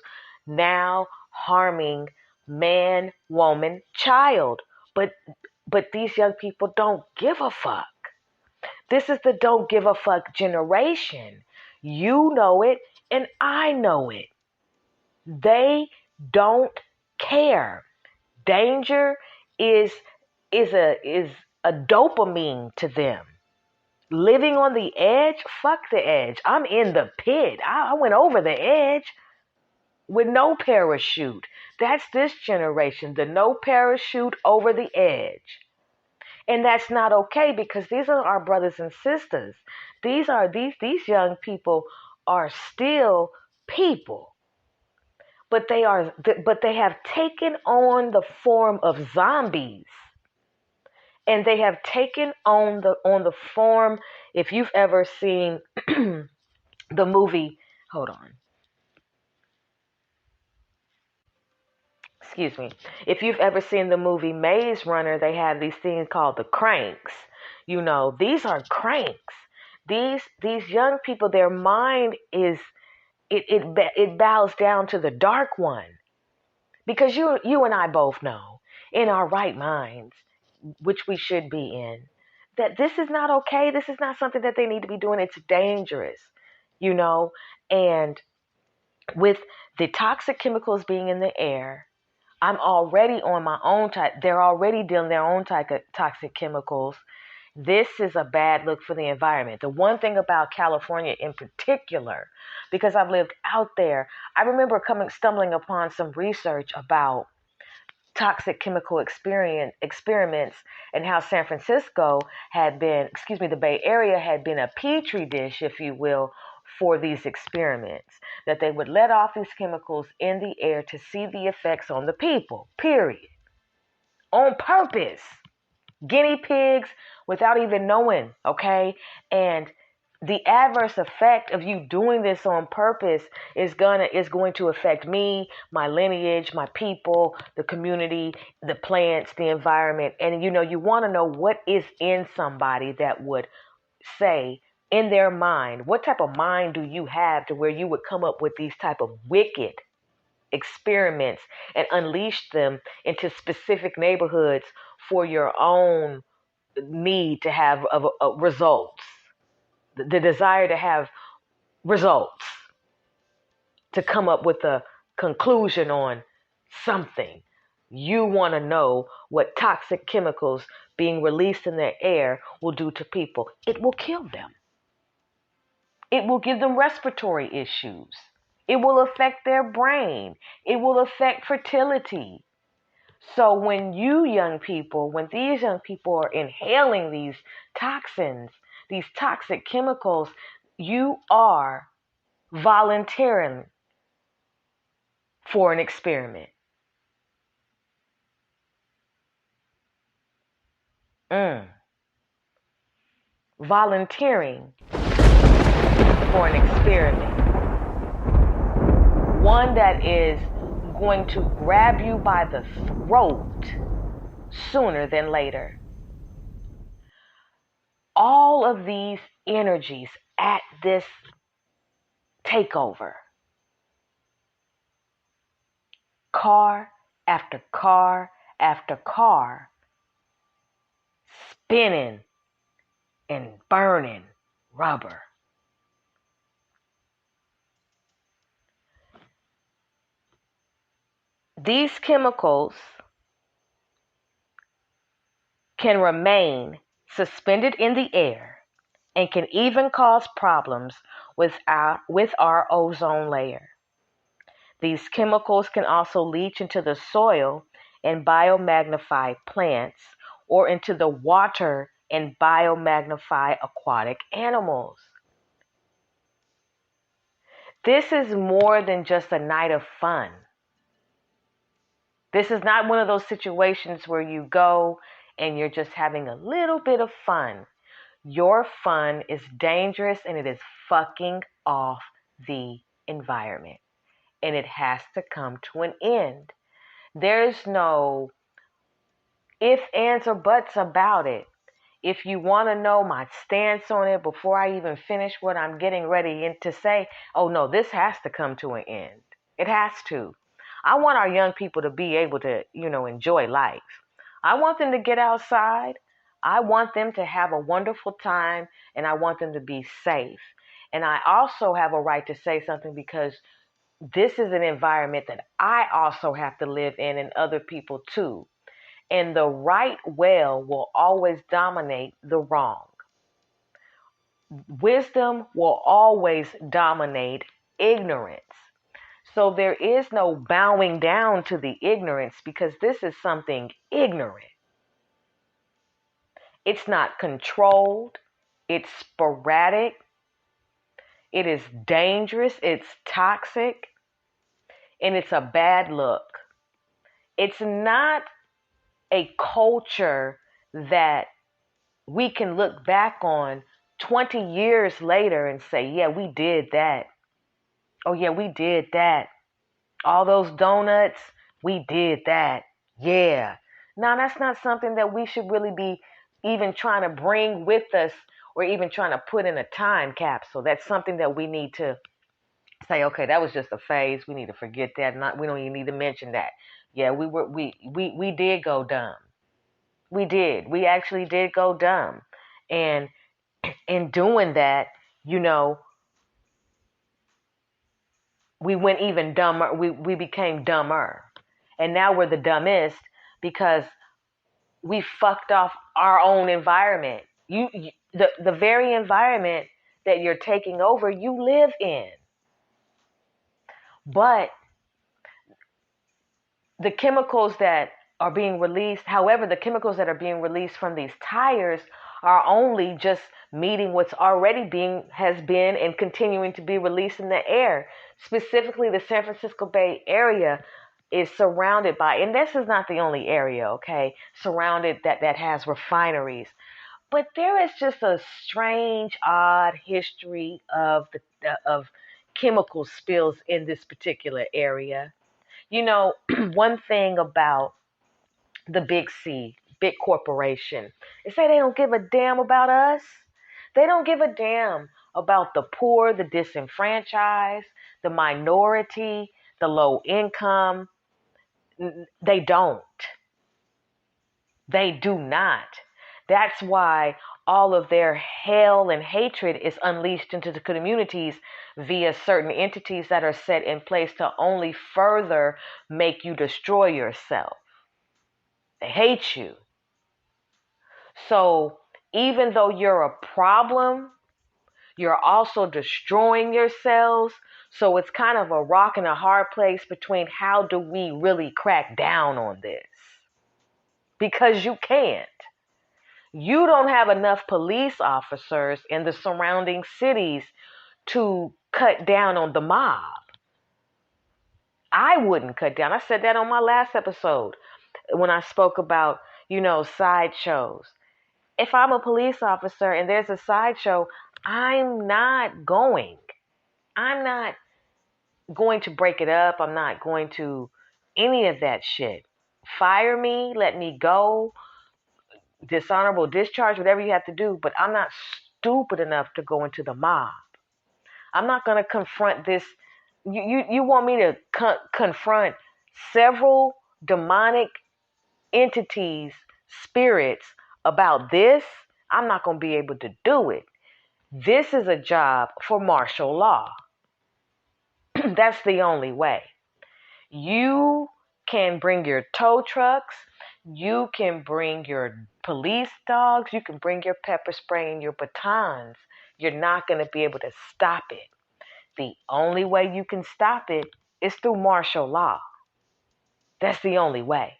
now harming man, woman, child. But these young people don't give a fuck. This is the don't give a fuck generation. You know it and I know it. They don't care. Danger is a dopamine to them. Living on the edge, fuck the edge. I'm in the pit. I went over the edge with no parachute. That's this generation, the no parachute over the edge. And that's not okay, because these are our brothers and sisters. These young people are still people. But they have taken on the form of zombies. And they have taken on the form, if you've ever seen the movie, hold on. Excuse me. If you've ever seen the movie Maze Runner, they have these things called the cranks. You know, these are cranks. These young people, their mind is it bows down to the dark one. Because you and I both know, in our right minds, which we should be in, that this is not okay. This is not something that they need to be doing. It's dangerous, you know. And with the toxic chemicals being in the air, I'm already on my own type. They're already dealing their own type of toxic chemicals. This is a bad look for the environment. The one thing about California in particular, because I've lived out there, I remember stumbling upon some research about toxic chemical experiments and how San Francisco had been, the Bay Area had been a petri dish, if you will, for these experiments. That they would let off these chemicals in the air to see the effects on the people, period. On purpose. Guinea pigs without even knowing, okay? And the adverse effect of you doing this on purpose is going to affect me, my lineage, my people, the community, the plants, the environment. And you want to know what is in somebody that would say in their mind, what type of mind do you have to where you would come up with these type of wicked experiments and unleash them into specific neighborhoods for your own need to have results, the desire to have results, to come up with a conclusion on something. You want to know what toxic chemicals being released in the air will do to people. It will kill them. It will give them respiratory issues. It will affect their brain. It will affect fertility. So when these young people are inhaling these toxins, these toxic chemicals, you are volunteering for an experiment. Volunteering for an experiment. One that is going to grab you by the throat sooner than later. All of these energies at this takeover. Car after car after car spinning and burning rubber. These chemicals can remain suspended in the air and can even cause problems with our ozone layer. These chemicals can also leach into the soil and biomagnify plants, or into the water and biomagnify aquatic animals. This is more than just a night of fun. This is not one of those situations where you go and you're just having a little bit of fun. Your fun is dangerous and it is fucking off the environment. And it has to come to an end. There's no ifs, ands, or buts about it. If you want to know my stance on it before I even finish what I'm getting ready to say, oh no, this has to come to an end. It has to. I want our young people to be able to, enjoy life. I want them to get outside. I want them to have a wonderful time, and I want them to be safe. And I also have a right to say something because this is an environment that I also have to live in, and other people too. And the right will always dominate the wrong. Wisdom will always dominate ignorance. So there is no bowing down to the ignorance because this is something ignorant. It's not controlled. It's sporadic. It is dangerous. It's toxic. And it's a bad look. It's not a culture that we can look back on 20 years later and say, yeah, we did that. Oh, yeah, we did that. All those donuts, we did that. Yeah. Now, that's not something that we should really be even trying to bring with us or even trying to put in a time capsule. That's something that we need to say, okay, that was just a phase. We need to forget that. We don't even need to mention that. Yeah, we did go dumb. We did. We actually did go dumb. And in doing that, we went even dumber. We became dumber. And now we're the dumbest because we fucked off our own environment. The very environment that you're taking over, you live in. But the chemicals that are being released, however, the chemicals that are being released from these tires are only just meeting what's already has been and continuing to be released in the air. Specifically, the San Francisco Bay Area is surrounded by, and this is not the only area, okay, surrounded that has refineries. But there is just a strange, odd history of chemical spills in this particular area. One thing about the big C, big corporation, is that they don't give a damn about us. They don't give a damn about the poor, the disenfranchised, the minority, the low income. They don't. They do not. That's why all of their hell and hatred is unleashed into the communities via certain entities that are set in place to only further make you destroy yourself. They hate you. So even though you're a problem, you're also destroying yourselves. So it's kind of a rock and a hard place between how do we really crack down on this? Because you can't. You don't have enough police officers in the surrounding cities to cut down on the mob. I wouldn't cut down. I said that on my last episode when I spoke about, sideshows. If I'm a police officer and there's a sideshow, I'm not going to break it up. I'm not going to any of that shit. Fire me, let me go, dishonorable discharge, whatever you have to do, but I'm not stupid enough to go into the mob. I'm not going to confront this. You want me to confront several demonic entities, spirits about this? I'm not going to be able to do it. This is a job for martial law. That's the only way. You can bring your tow trucks. You can bring your police dogs. You can bring your pepper spray and your batons. You're not going to be able to stop it. The only way you can stop it is through martial law. That's the only way.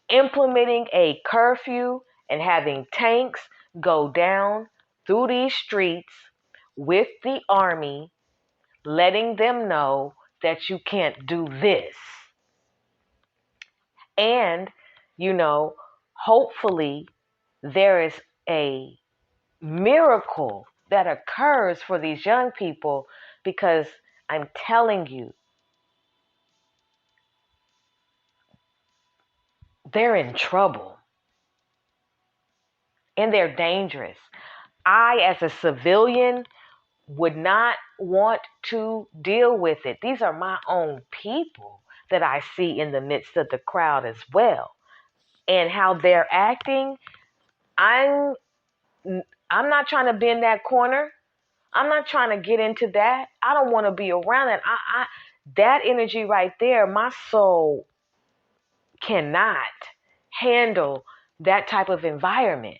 Implementing a curfew and having tanks go down through these streets with the army, letting them know that you can't do this. And, hopefully there is a miracle that occurs for these young people, because I'm telling you, they're in trouble and they're dangerous. I, as a civilian, would not want to deal with it. These are my own people that I see in the midst of the crowd as well. And how they're acting, I'm not trying to bend that corner. I'm not trying to get into that. I don't want to be around that. That energy right there, my soul cannot handle that type of environment.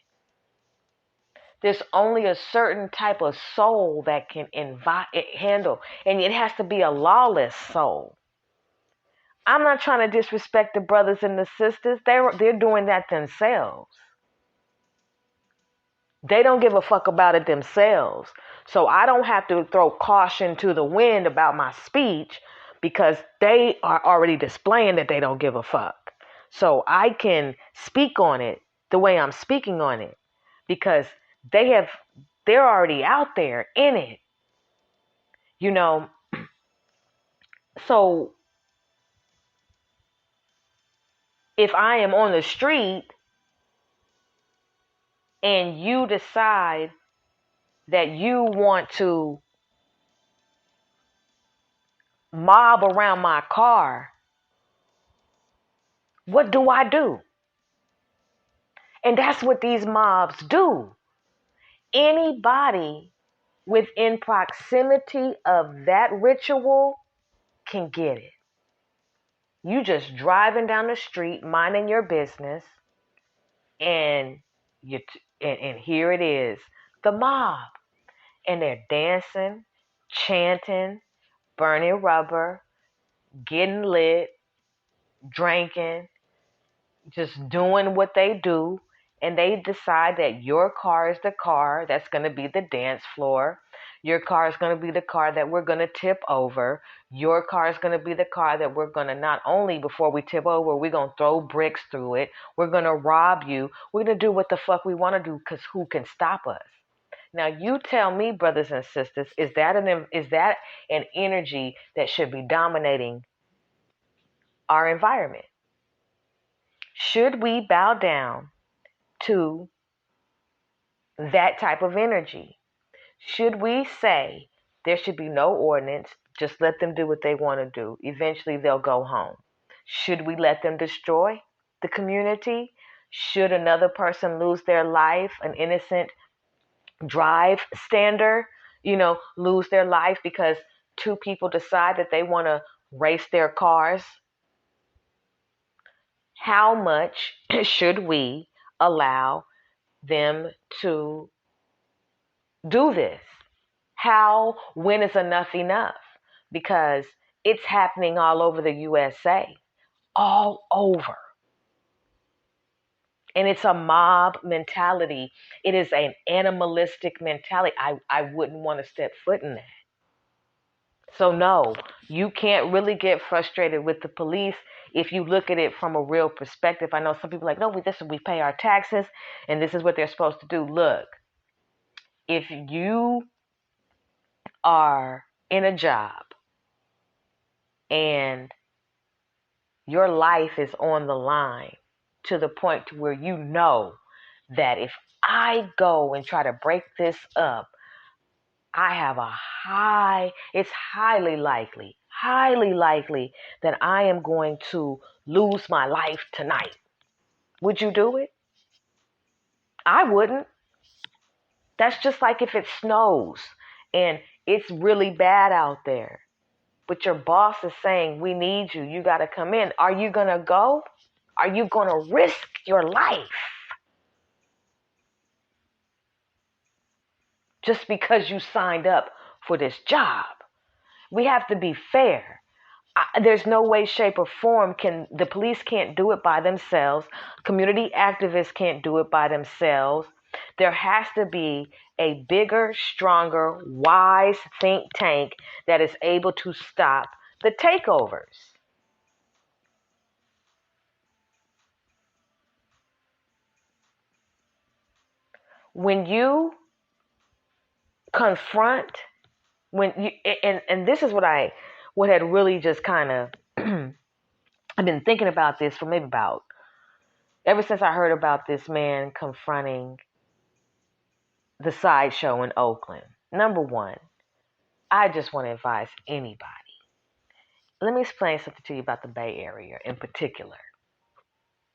There's only a certain type of soul that can handle, and it has to be a lawless soul. I'm not trying to disrespect the brothers and the sisters. They're doing that themselves. They don't give a fuck about it themselves. So I don't have to throw caution to the wind about my speech, because they are already displaying that they don't give a fuck. So I can speak on it the way I'm speaking on it, because they're already out there in it. So if I am on the street and you decide that you want to mob around my car, what do I do? And that's what these mobs do. Anybody within proximity of that ritual can get it. You just driving down the street, minding your business, and here it is, the mob. And they're dancing, chanting, burning rubber, getting lit, drinking, just doing what they do. And they decide that your car is the car that's going to be the dance floor. Your car is going to be the car that we're going to tip over. Your car is going to be the car that we're going to, not only before we tip over, we're going to throw bricks through it. We're going to rob you. We're going to do what the fuck we want to do, because who can stop us? Now you tell me, brothers and sisters, is that an energy that should be dominating our environment? Should we bow down to that type of energy? Should we say there should be no ordinance, Just let them do what they want to do. Eventually, they'll go home. Should we let them destroy the community? Should another person lose their life, an innocent drive stander, lose their life because two people decide that they want to race their cars? How much should we allow them to do this? When is enough enough? Because it's happening all over the USA, all over. And it's a mob mentality. It is an animalistic mentality. I wouldn't want to step foot in that. So no, you can't really get frustrated with the police if you look at it from a real perspective. I know some people are like, no, we pay our taxes and this is what they're supposed to do. Look, if you are in a job and your life is on the line to the point to where you know that if I go and try to break this up, it's highly likely that I am going to lose my life tonight. Would you do it? I wouldn't. That's just like if it snows and it's really bad out there, but your boss is saying, we need you, you got to come in. Are you going to go? Are you going to risk your life just because you signed up for this job? We have to be fair. There's no way, shape, or form the police can't do it by themselves. Community activists can't do it by themselves. There has to be a bigger, stronger, wise think tank that is able to stop the takeovers. When you confront, and this is what had really just kind of, I've been thinking about this for maybe ever since I heard about this man confronting the sideshow in Oakland. Number one, I just want to advise anybody. Let me explain something to you about the Bay Area in particular.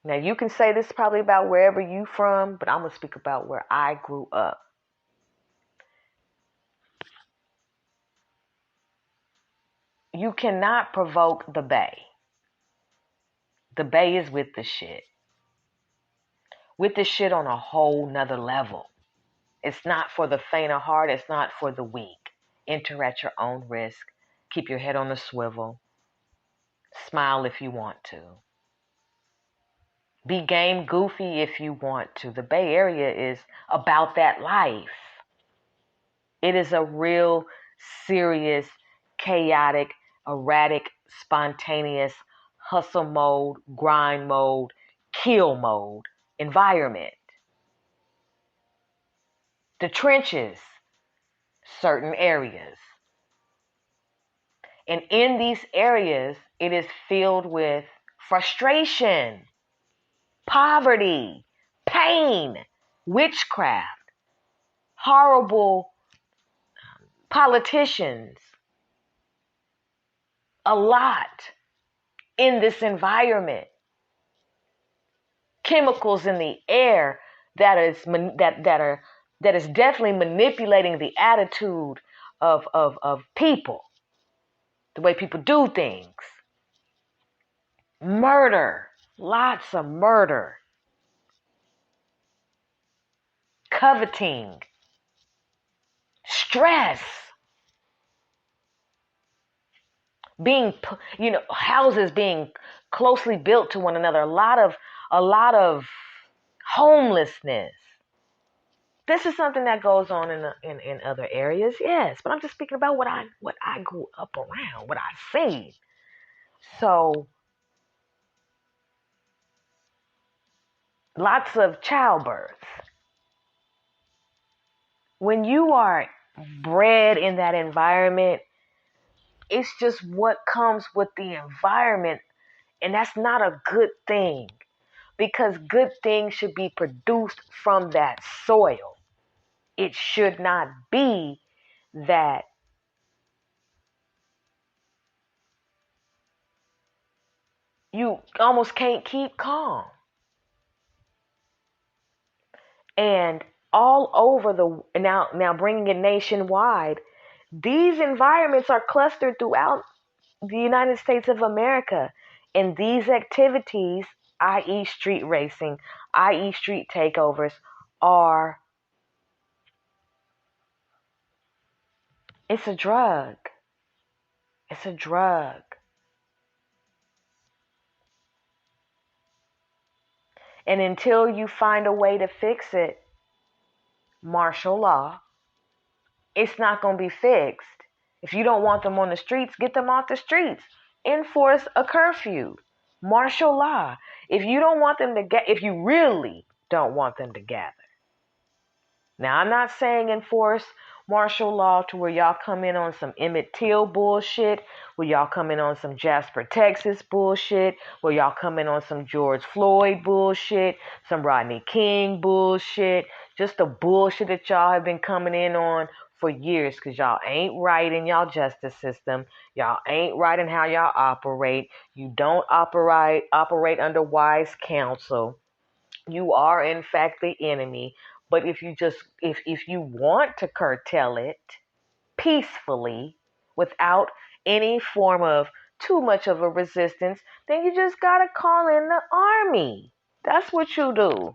Now, you can say this probably about wherever you from, but I'm going to speak about where I grew up. You cannot provoke the Bay. The Bay is with the shit. With the shit on a whole nother level. It's not for the faint of heart. It's not for the weak. Enter at your own risk. Keep your head on a swivel. Smile if you want to. Be game goofy if you want to. The Bay Area is about that life. It is a real serious, chaotic, erratic, spontaneous, hustle mode, grind mode, kill mode environment. The trenches, certain areas. And in these areas, it is filled with frustration, poverty, pain, witchcraft, horrible politicians. A lot in this environment. Chemicals in the air that is definitely manipulating the attitude of people, the way people do things. Murder, lots of murder. Coveting, stress, houses being closely built to one another, a lot of homelessness. This is something that goes on in other areas, yes, but I'm just speaking about what I grew up around, what I've seen. So, lots of childbirth. When you are bred in that environment, it's just what comes with the environment, and that's not a good thing, because good things should be produced from that soil. It should not be that you almost can't keep calm. And all over now bringing it nationwide, these environments are clustered throughout the United States of America. And these activities, i.e. street racing, i.e. street takeovers, it's a drug. It's a drug. And until you find a way to fix it, martial law, it's not going to be fixed. If you don't want them on the streets, get them off the streets. Enforce a curfew. Martial law. If you don't want them to if you really don't want them to gather. Now, I'm not saying enforce martial law to where y'all come in on some Emmett Till bullshit, where y'all come in on some Jasper, Texas bullshit, where y'all come in on some George Floyd bullshit, some Rodney King bullshit, just the bullshit that y'all have been coming in on for years, because y'all ain't right in y'all justice system. Y'all ain't right in how y'all operate. You don't operate under wise counsel. You are, in fact, the enemy. But if you want to curtail it peacefully without any form of too much of a resistance, then you just got to call in the army. That's what you do.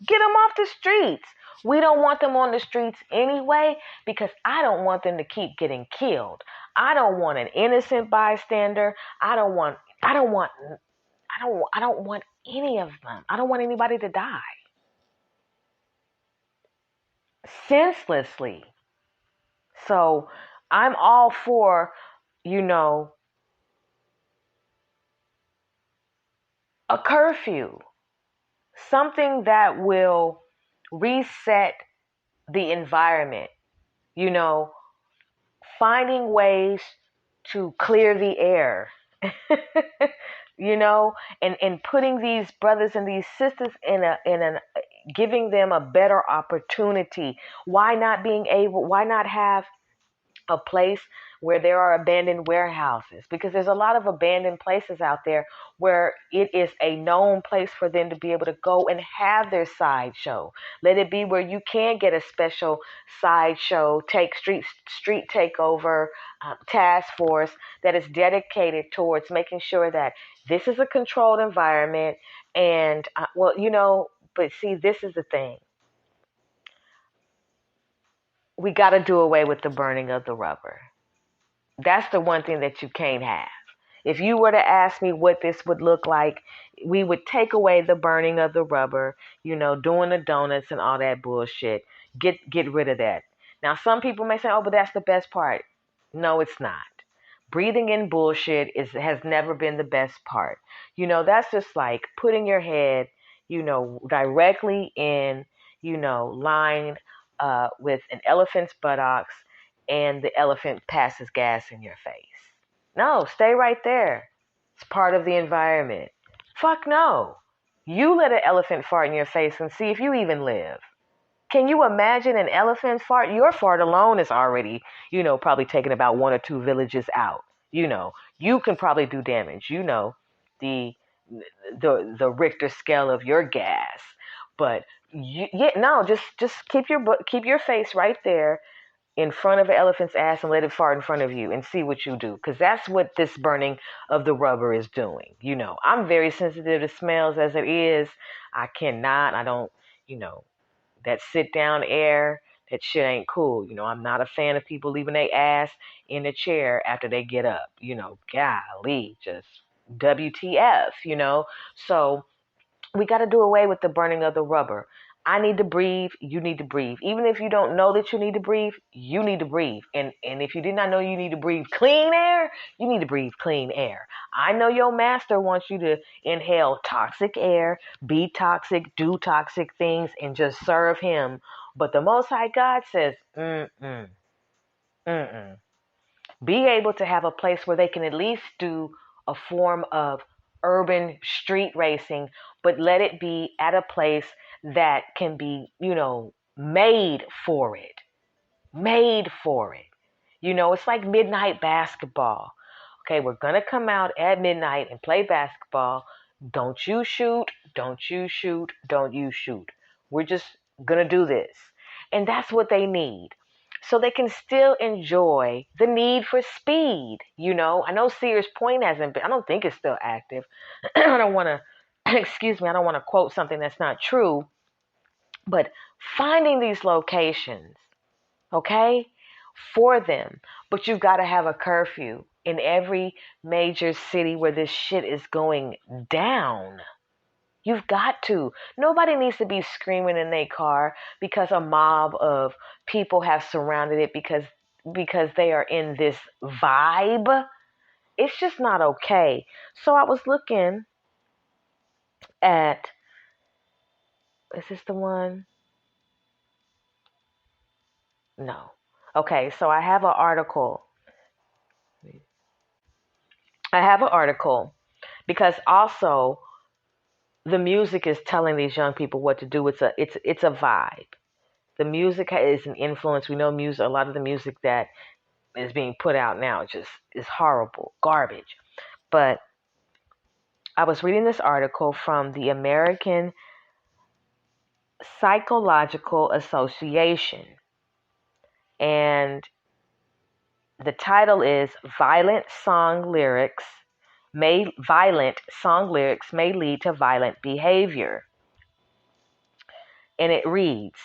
Get them off the streets. We don't want them on the streets anyway, because I don't want them to keep getting killed. I don't want an innocent bystander. I don't want any of them. I don't want anybody to die senselessly. So I'm all for, a curfew, something that will reset the environment, finding ways to clear the air, and putting these brothers and these sisters giving them a better opportunity. Why not have a place where there are abandoned warehouses? Because there's a lot of abandoned places out there where it is a known place for them to be able to go and have their sideshow. Let it be where you can get a special sideshow, street takeover task force that is dedicated towards making sure that this is a controlled environment. And but see, this is the thing. We got to do away with the burning of the rubber. That's the one thing that you can't have. If you were to ask me what this would look like, we would take away the burning of the rubber, doing the donuts and all that bullshit. Get rid of that. Now, some people may say, oh, but that's the best part. No, it's not. Breathing in bullshit has never been the best part. That's just like putting your head, directly in, line with an elephant's buttocks, and the elephant passes gas in your face. No, stay right there. It's part of the environment. Fuck no. You let an elephant fart in your face and see if you even live. Can you imagine an elephant fart? Your fart alone is already, probably taking about 1 or 2 villages out. You can probably do damage. The Richter scale of your gas. But just keep your face right there in front of an elephant's ass and let it fart in front of you and see what you do. Because that's what this burning of the rubber is doing. I'm very sensitive to smells as it is. I don't, that sit down air, that shit ain't cool. I'm not a fan of people leaving their ass in the chair after they get up. Golly, just WTF, So we got to do away with the burning of the rubber. I need to breathe. You need to breathe. Even if you don't know that you need to breathe, you need to breathe. And if you did not know you need to breathe clean air, you need to breathe clean air. I know your master wants you to inhale toxic air, be toxic, do toxic things, and just serve him. But the Most High God says, be able to have a place where they can at least do a form of urban street racing, but let it be at a place that can be, made for it. Made for it. It's like midnight basketball. Okay, we're going to come out at midnight and play basketball. Don't you shoot, don't you shoot, don't you shoot. We're just going to do this. And that's what they need. So they can still enjoy the need for speed. You know, I know Sears Point hasn't been, I don't think it's still active. I don't want to, excuse me, I don't want to quote something that's not true. But finding these locations, okay, for them. But you've got to have a curfew in every major city where this shit is going down. You've got to. Nobody needs to be screaming in their car because a mob of people have surrounded it because they are in this vibe. It's just not okay. So I was looking at, is this the one? No. Okay, so I have an article. Because also the music is telling these young people what to do. It's a vibe. The music is an influence. We know music. A lot of the music that is being put out now just is horrible, garbage. But I was reading this article from the American Psychological Association, and the title is Violent Song Lyrics may lead to violent behavior. And it reads,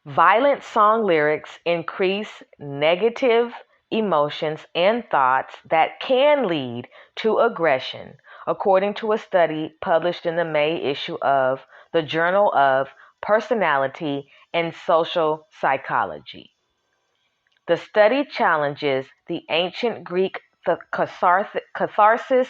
violent song lyrics increase negative emotions and thoughts that can lead to aggression, according to a study published in the May issue of the Journal of Personality and Social Psychology. The study challenges the ancient Greek catharsis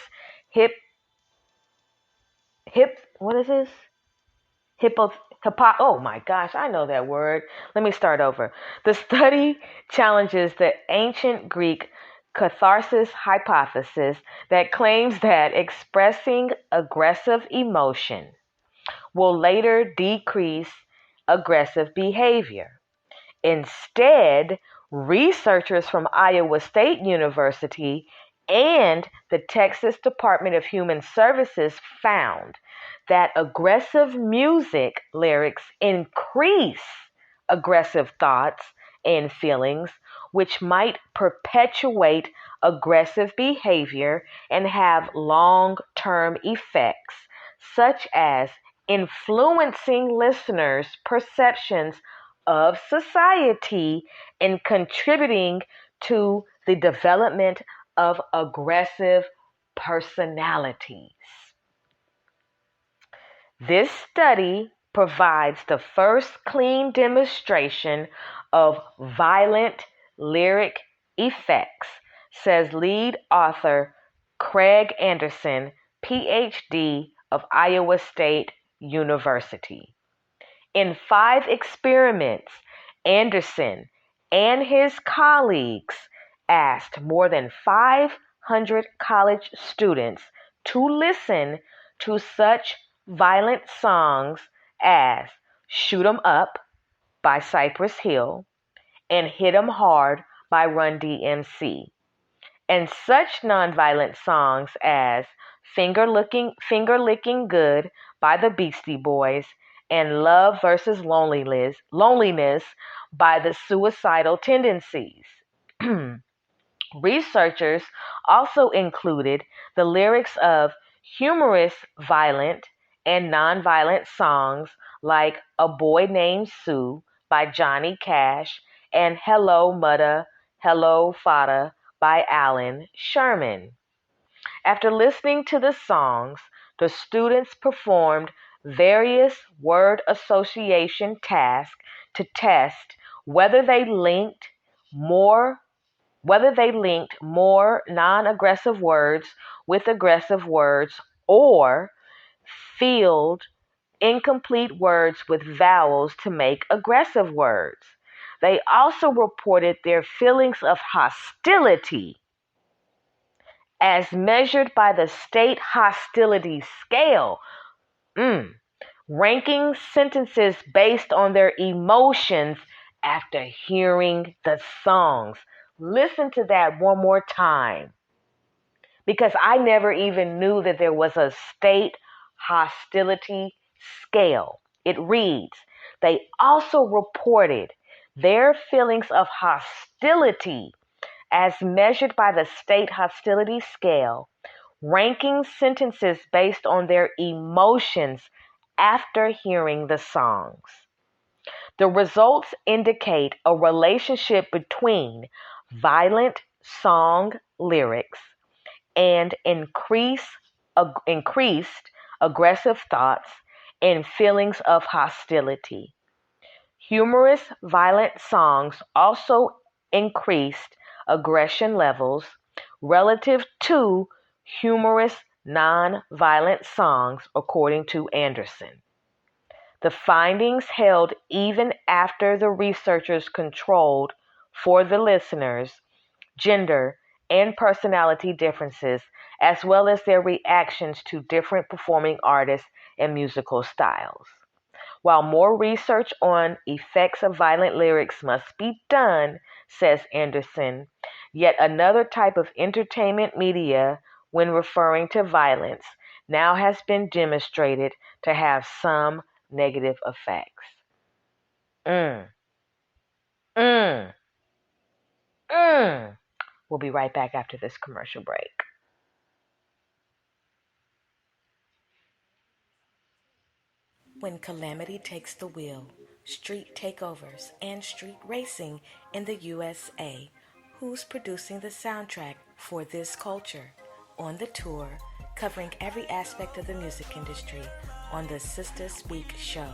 oh my gosh, I know that word. Let me start over. The study challenges the ancient Greek catharsis hypothesis that claims that expressing aggressive emotion will later decrease aggressive behavior. Instead, researchers from Iowa State University and the Texas Department of Human Services found that aggressive music lyrics increase aggressive thoughts and feelings, which might perpetuate aggressive behavior and have long-term effects, such as influencing listeners' perceptions of society and contributing to the development of aggressive personalities. This study provides the first clean demonstration of violent lyric effects, says lead author Craig Anderson, PhD of Iowa State University. In 5 experiments, Anderson and his colleagues asked more than 500 college students to listen to such violent songs as Shoot 'Em Up by Cypress Hill and Hit 'Em Hard by Run DMC, and such nonviolent songs as Finger Licking Good by the Beastie Boys and Love versus Loneliness by the Suicidal Tendencies. Researchers also included the lyrics of humorous violent and nonviolent songs like A Boy Named Sue by Johnny Cash and Hello Mudda, Hello Fada by Alan Sherman. After listening to the songs, the students performed various word association tasks to test whether they linked more non-aggressive words with aggressive words or filled incomplete words with vowels to make aggressive words. They also reported their feelings of hostility as measured by the state hostility scale, ranking sentences based on their emotions after hearing the songs. Listen to that one more time, because I never even knew that there was a state hostility scale. It reads, they also reported their feelings of hostility as measured by the state hostility scale, ranking sentences based on their emotions after hearing the songs. The results indicate a relationship between violent song lyrics and increased aggressive thoughts and feelings of hostility. Humorous, violent songs also increased aggression levels relative to humorous, non-violent songs, according to Anderson. The findings held even after the researchers controlled for the listeners' gender and personality differences, as well as their reactions to different performing artists and musical styles. While more research on effects of violent lyrics must be done, says Anderson, yet another type of entertainment media, when referring to violence, now has been demonstrated to have some negative effects. Mm. Mm. Mm. We'll be right back after this commercial break. When calamity takes the wheel, street takeovers, and street racing in the USA, who's producing the soundtrack for this culture? On the tour, covering every aspect of the music industry on the Sister Speak show,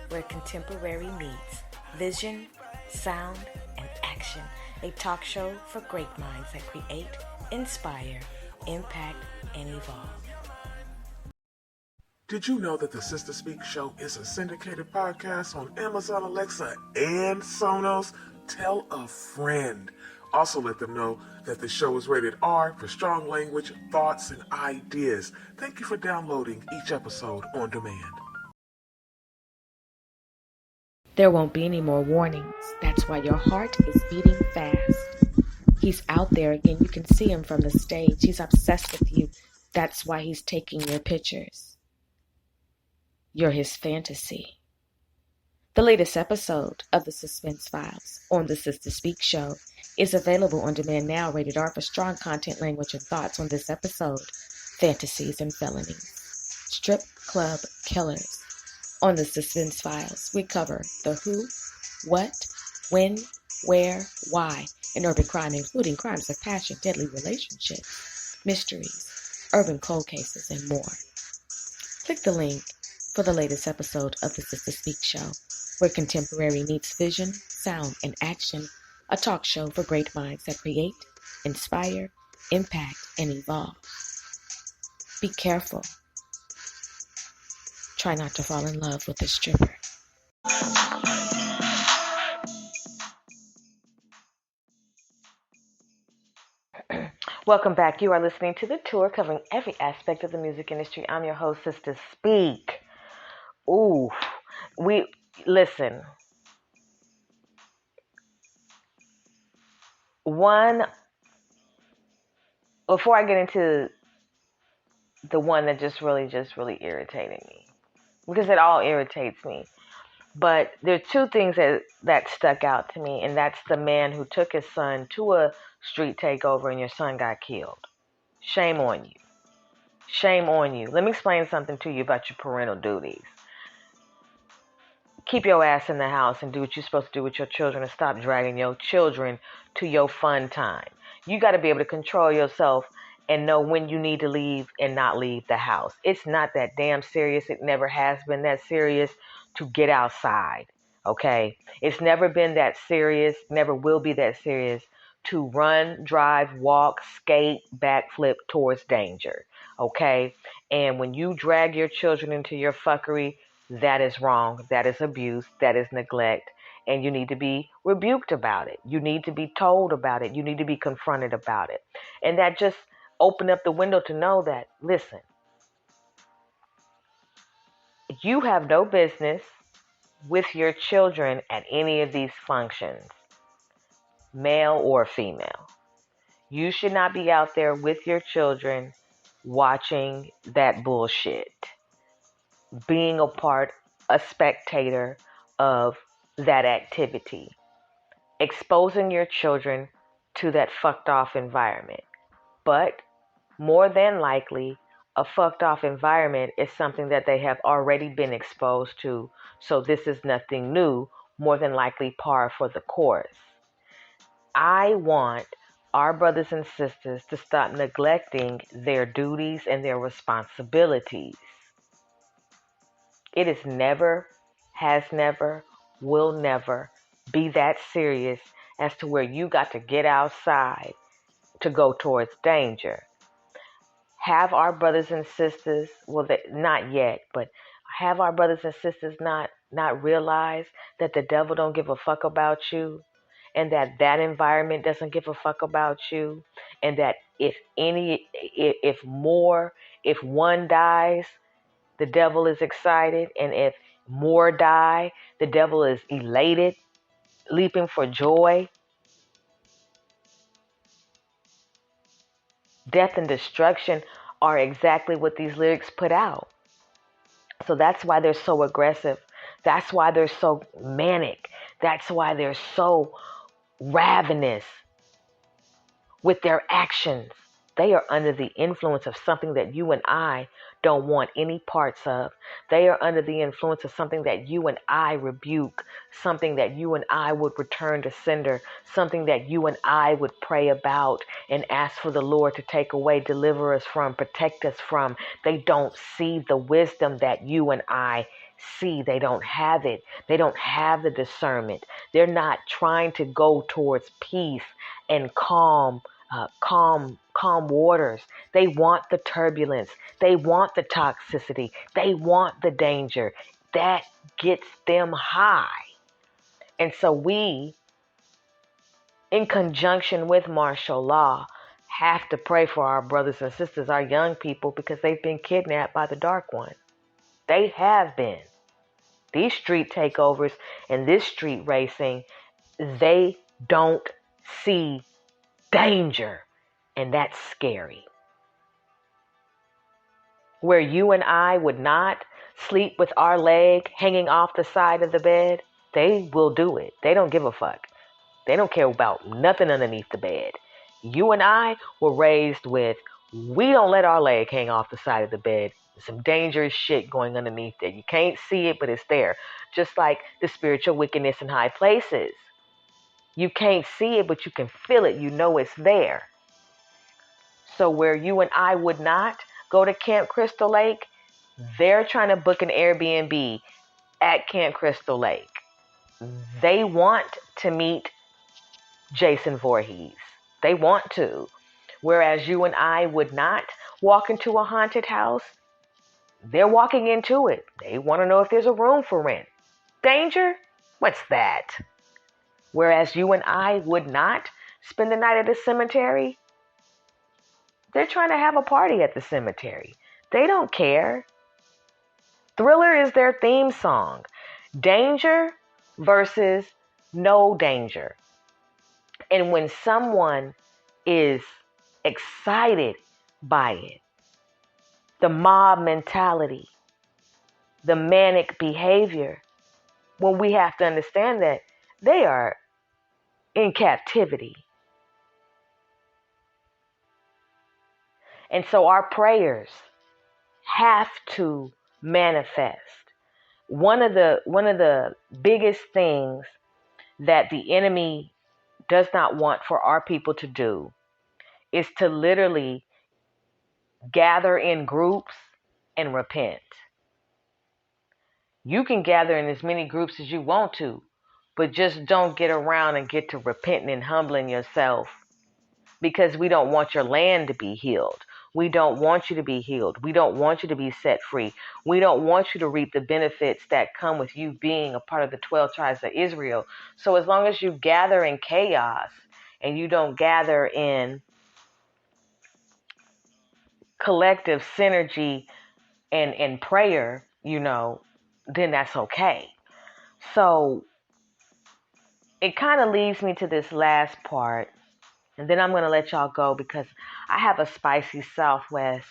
where contemporary meets vision, sound, and action. A talk show for great minds that create, inspire, impact, and evolve. Did you know that the Sister Speak Show is a syndicated podcast on Amazon Alexa and Sonos? Tell a friend. Also let them know that the show is rated R for strong language, thoughts, and ideas. Thank you for downloading each episode on demand. There won't be any more warnings. That's why your heart is beating fast. He's out there again. You can see him from the stage. He's obsessed with you. That's why he's taking your pictures. You're his fantasy. The latest episode of The Suspense Files on the Sister Speak show is available on demand now, rated R for strong content, language, and thoughts on this episode, Fantasies and Felonies. Strip Club Killers. On the Suspense Files, we cover the who, what, when, where, why in urban crime, including crimes of passion, deadly relationships, mysteries, urban cold cases, and more. Click the link for the latest episode of the Sister Speak show, where contemporary meets vision, sound, and action, a talk show for great minds that create, inspire, impact, and evolve. Be careful. Try not to fall in love with a stripper. Welcome back. You are listening to The Tour, covering every aspect of the music industry. I'm your host, Sister Speak. Ooh, listen. Before I get into the one that just really irritated me, because it all irritates me. But there are two things that stuck out to me, and that's the man who took his son to a street takeover and your son got killed. Shame on you. Shame on you. Let me explain something to you about your parental duties. Keep your ass in the house and do what you're supposed to do with your children and stop dragging your children to your fun time. You got to be able to control yourself and know when you need to leave and not leave the house. It's not that damn serious. It never has been that serious to get outside, okay? It's never been that serious, never will be that serious to run, drive, walk, skate, backflip towards danger, okay? And when you drag your children into your fuckery, that is wrong. That is abuse. That is neglect. And you need to be rebuked about it. You need to be told about it. You need to be confronted about it. And that just opened up the window to know that, listen, you have no business with your children at any of these functions, male or female. You should not be out there with your children watching that bullshit, being a spectator of that activity, exposing your children to that fucked off environment. But more than likely, a fucked off environment is something that they have already been exposed to, so this is nothing new, more than likely par for the course. I want our brothers and sisters to stop neglecting their duties and their responsibilities. It is never, has never, will never be that serious as to where you got to get outside to go towards danger. Have our brothers and sisters, well, not yet, but have our brothers and sisters not realize that the devil don't give a fuck about you, and that environment doesn't give a fuck about you, and that if one dies, the devil is excited, and if more die, the devil is elated, leaping for joy. Death and destruction are exactly what these lyrics put out. So that's why they're so aggressive. That's why they're so manic. That's why they're so ravenous with their actions. They are under the influence of something that you and I don't want any parts of. They are under the influence of something that you and I rebuke, something that you and I would return to sender, something that you and I would pray about and ask for the Lord to take away, deliver us from, protect us from. They don't see the wisdom that you and I see. They don't have it. They don't have the discernment. They're not trying to go towards peace and calm waters. They want the turbulence. They want the toxicity. They want the danger. That gets them high. And so we, in conjunction with martial law, have to pray for our brothers and sisters, our young people, because they've been kidnapped by the Dark One. They have been. These street takeovers and this street racing, they don't see danger. And that's scary. Where you and I would not sleep with our leg hanging off the side of the bed, they will do it. They don't give a fuck. They don't care about nothing underneath the bed. You and I were raised with, we don't let our leg hang off the side of the bed. There's some dangerous shit going underneath there. You can't see it, but it's there. Just like the spiritual wickedness in high places. You can't see it, but you can feel it. You know it's there. So where you and I would not go to Camp Crystal Lake, they're trying to book an Airbnb at Camp Crystal Lake. They want to meet Jason Voorhees. They want to. Whereas you and I would not walk into a haunted house, they're walking into it. They want to know if there's a room for rent. Danger? What's that? Whereas you and I would not spend the night at the cemetery, they're trying to have a party at the cemetery. They don't care. Thriller is their theme song. Danger versus no danger. And when someone is excited by it, the mob mentality, the manic behavior, well, we have to understand that they are in captivity. And so our prayers have to manifest. One of the biggest things that the enemy does not want for our people to do is to literally gather in groups and repent. You can gather in as many groups as you want to, but just don't get around and get to repenting and humbling yourself, because we don't want your land to be healed. We don't want you to be healed. We don't want you to be set free. We don't want you to reap the benefits that come with you being a part of the 12 tribes of Israel. So as long as you gather in chaos and you don't gather in collective synergy and prayer, then that's okay. So it kind of leads me to this last part, and then I'm going to let y'all go because I have a spicy Southwest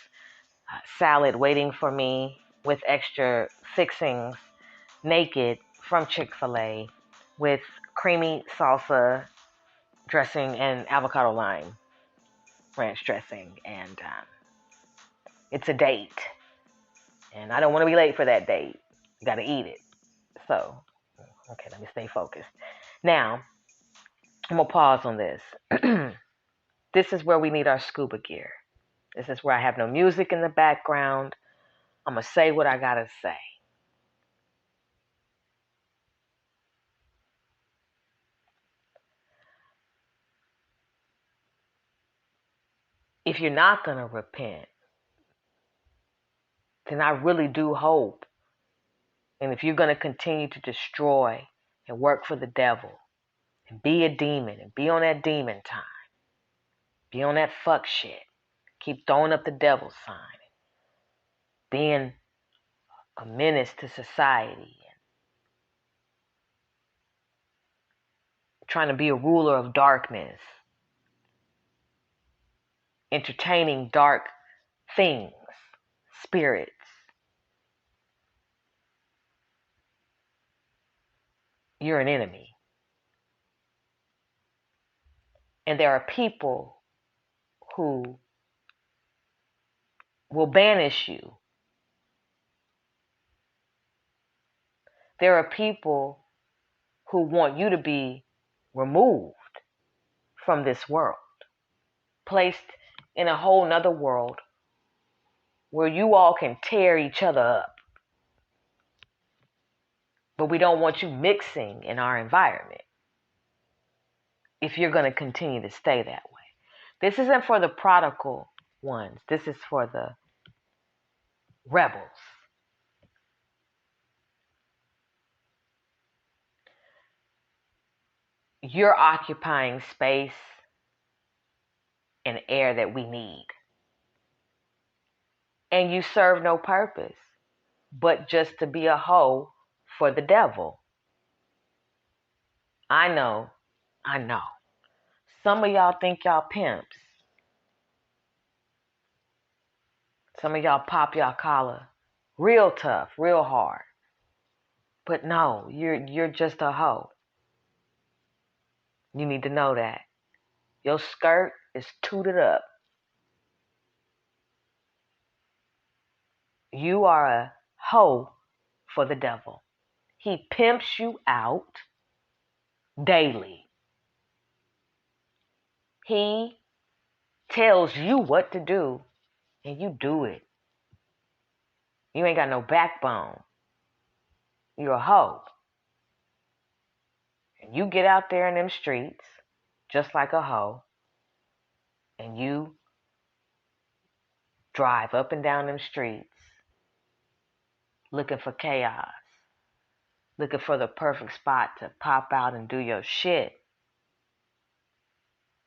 salad waiting for me with extra fixings, naked, from Chick-fil-A, with creamy salsa dressing and avocado lime ranch dressing. And it's a date. And I don't want to be late for that date. You got to eat it. So, okay, let me stay focused. Now, I'm going to pause on this. This is where we need our scuba gear. This is where I have no music in the background. I'm going to say what I got to say. If you're not going to repent, then I really do hope. And if you're going to continue to destroy and work for the devil and be a demon and be on that demon time, be on that fuck shit, keep throwing up the devil sign, being a menace to society, trying to be a ruler of darkness, entertaining dark things, spirits, you're an enemy. And there are people who will banish you. There are people who want you to be removed from this world, placed in a whole nother world where you all can tear each other up. But we don't want you mixing in our environment if you're going to continue to stay that way. This isn't for the prodigal ones. This is for the rebels. You're occupying space and air that we need. And you serve no purpose but just to be a hoe for the devil. I know. Some of y'all think y'all pimps. Some of y'all pop y'all collar real tough, real hard. But no, you're just a hoe. You need to know that. Your skirt is tooted up. You are a hoe for the devil. He pimps you out daily. He tells you what to do, and you do it. You ain't got no backbone. You're a hoe. And you get out there in them streets, just like a hoe, and you drive up and down them streets looking for chaos, looking for the perfect spot to pop out and do your shit,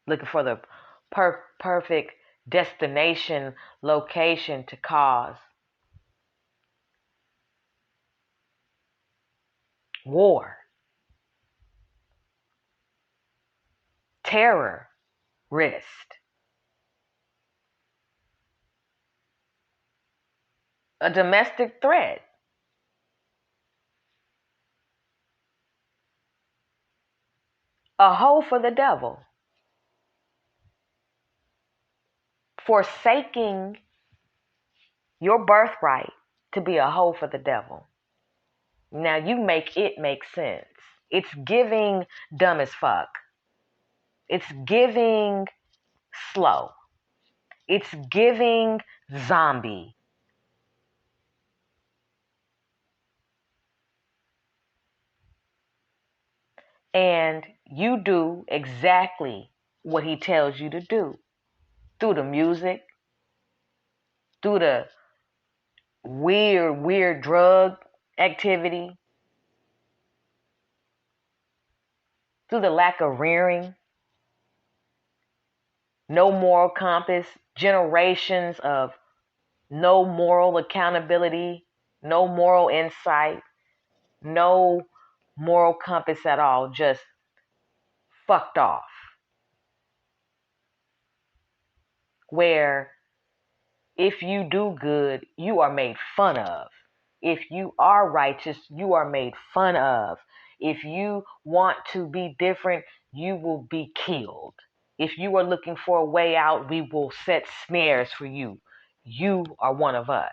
looking for the perfect destination, location to cause war, terrorist, a domestic threat. A hoe for the devil. Forsaking your birthright to be a hoe for the devil. Now you make it make sense. It's giving dumb as fuck. It's giving slow. It's giving zombie. And you do exactly what he tells you to do. Through the music, through the weird drug activity, through the lack of rearing, no moral compass, generations of no moral accountability, no moral insight, no moral compass at all, just fucked off. Where if you do good, you are made fun of. If you are righteous, you are made fun of. If you want to be different, you will be killed. If you are looking for a way out, we will set snares for you. You are one of us.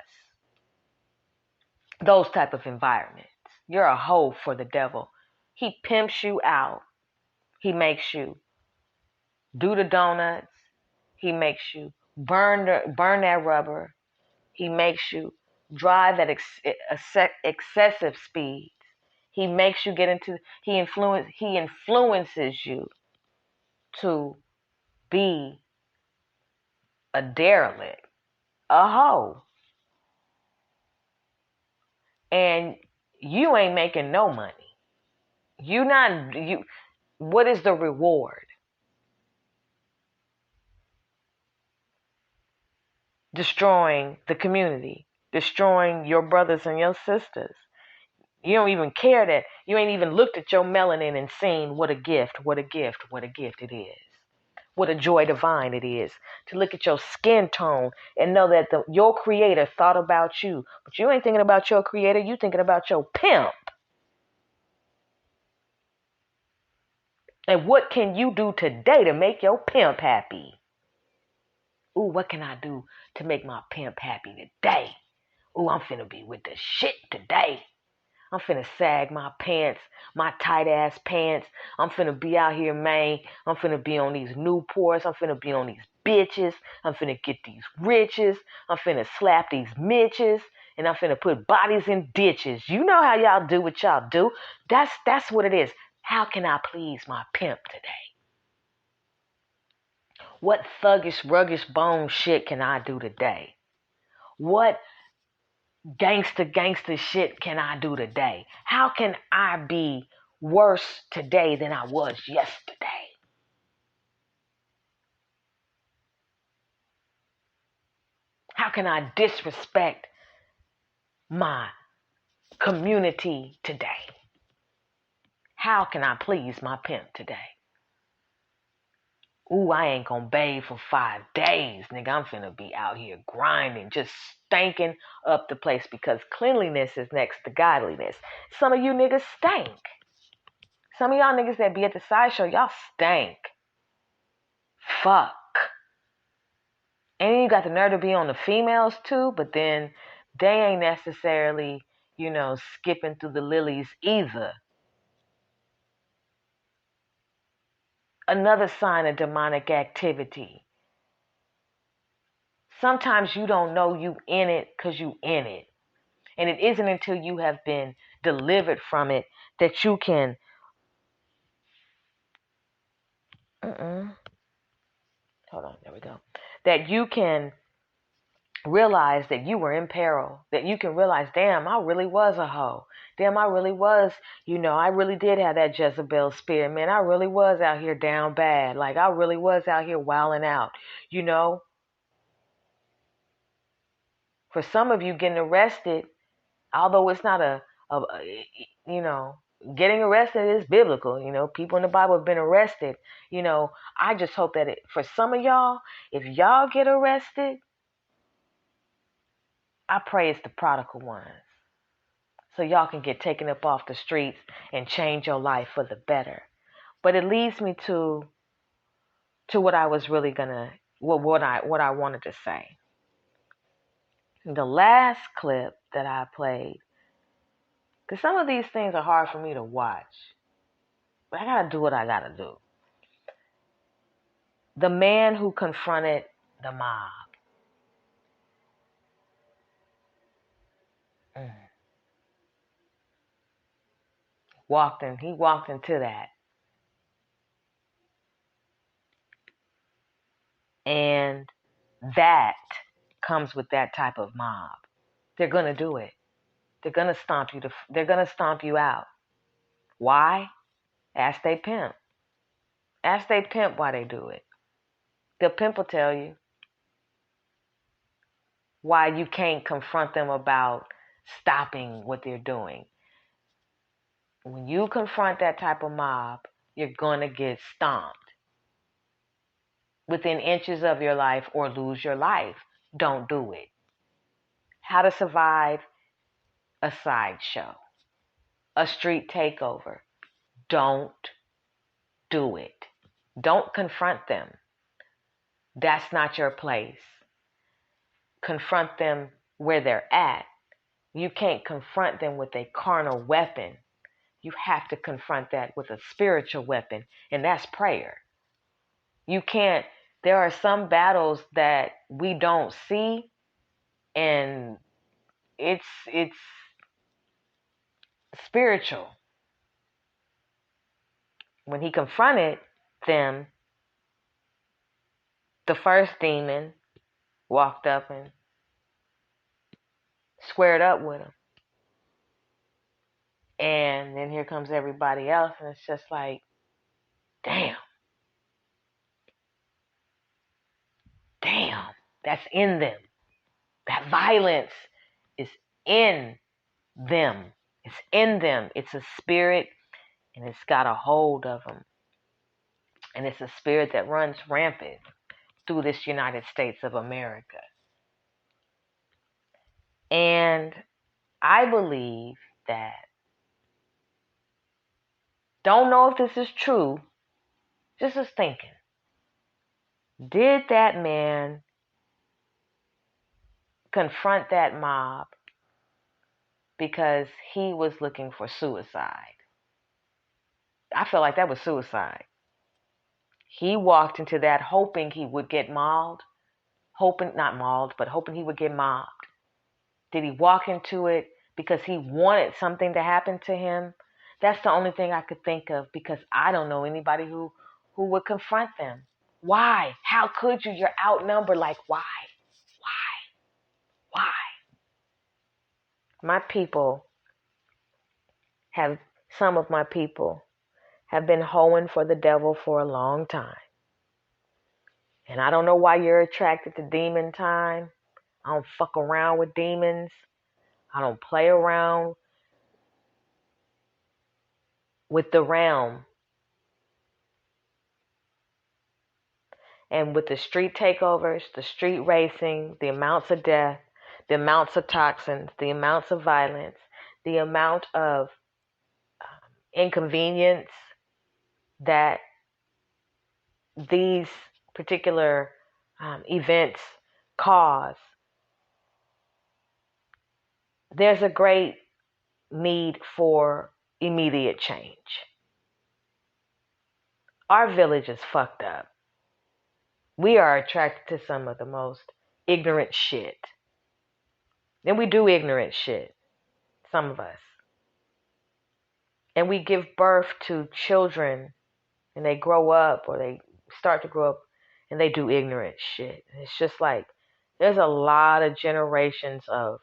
Those type of environments. You're a hoe for the devil. He pimps you out. He makes you do the donuts. He makes you burn that rubber. He makes you drive at excessive speeds. He makes you get into, he influences you to be a derelict, a hoe. And you ain't making no money. What is the reward? Destroying the community, destroying your brothers and your sisters. You don't even care that you ain't even looked at your melanin and seen what a gift it is. What a joy divine it is to look at your skin tone and know that your creator thought about you. But you ain't thinking about your creator, you thinking about your pimp. And what can you do today to make your pimp happy? Ooh, what can I do to make my pimp happy today? Ooh, I'm finna be with the shit today. I'm finna sag my pants, my tight ass pants. I'm finna be out here, man. I'm finna be on these Newports. I'm finna be on these bitches. I'm finna get these riches. I'm finna slap these mitches. And I'm finna put bodies in ditches. You know how y'all do what y'all do. That's what it is. How can I please my pimp today? What thuggish, ruggish bone shit can I do today? What gangster shit can I do today? How can I be worse today than I was yesterday? How can I disrespect my community today? How can I please my pimp today? Ooh, I ain't gonna bathe for 5 days, nigga. I'm finna be out here grinding, just stinking up the place because cleanliness is next to godliness. Some of you niggas stink. Some of y'all niggas that be at the sideshow, y'all stink. Fuck. And then you got the nerve to be on the females too, but then they ain't necessarily, skipping through the lilies either. Another sign of demonic activity. Sometimes you don't know you in it because you in it. And it isn't until you have been delivered from it that you can hold on, there we go. That you can realize that you were in peril. That you can realize, damn, I really was a hoe. Damn, I really was, I really did have that Jezebel spirit, man. I really was out here down bad. Like, I really was out here wilding out, For some of you, getting arrested, although it's not getting arrested is biblical. People in the Bible have been arrested. I just hope that for some of y'all, if y'all get arrested, I pray it's the prodigal ones. So y'all can get taken up off the streets and change your life for the better. But it leads me to what I was really what I wanted to say. The last clip that I played, because some of these things are hard for me to watch, but I gotta do what I gotta do. The man who confronted the mob. He walked into that. And that comes with that type of mob. They're going to do it. They're going to stomp you out. Why? Ask they pimp. Ask they pimp why they do it. The pimp will tell you why you can't confront them about stopping what they're doing. When you confront that type of mob, you're going to get stomped within inches of your life or lose your life. Don't do it. How to survive a sideshow, a street takeover. Don't do it. Don't confront them. That's not your place. Confront them where they're at. You can't confront them with a carnal weapon. You have to confront that with a spiritual weapon, and that's prayer. You can't, there are some battles that we don't see, and it's spiritual. When he confronted them, the first demon walked up and squared up with him. And then here comes everybody else, and it's just like, damn, that's in them. That violence is in them. It's in them. It's a spirit, and it's got a hold of them. And it's a spirit that runs rampant through this United States of America. And I believe that, don't know if this is true, just as thinking, did that man confront that mob because he was looking for suicide? I feel like that was suicide. He walked into that hoping he would get mauled, hoping he would get mobbed. Did he walk into it because he wanted something to happen to him? That's the only thing I could think of, because I don't know anybody who would confront them. Why? How could you? You're outnumbered. Like, why? Some of my people have been hoeing for the devil for a long time. And I don't know why you're attracted to demon time. I don't fuck around with demons. I don't play around with the realm. And with the street takeovers, the street racing, the amounts of death, the amounts of toxins, the amounts of violence, the amount of inconvenience that these particular events cause, there's a great need for immediate change. Our village is fucked up. We are attracted to some of the most ignorant shit. And we do ignorant shit, some of us. And we give birth to children, and they grow up, or they start to grow up, and they do ignorant shit. And it's just like, there's a lot of generations of,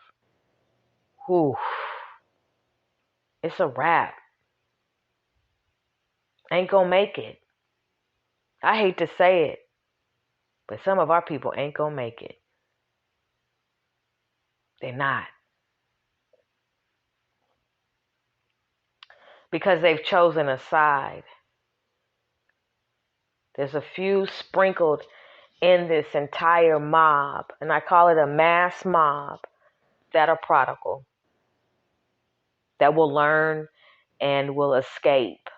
it's a wrap. Ain't gonna make it. I hate to say it, but some of our people ain't gonna make it. They're not. Because they've chosen a side. There's a few sprinkled in this entire mob, and I call it a mass mob, that are prodigal, that will learn and will escape.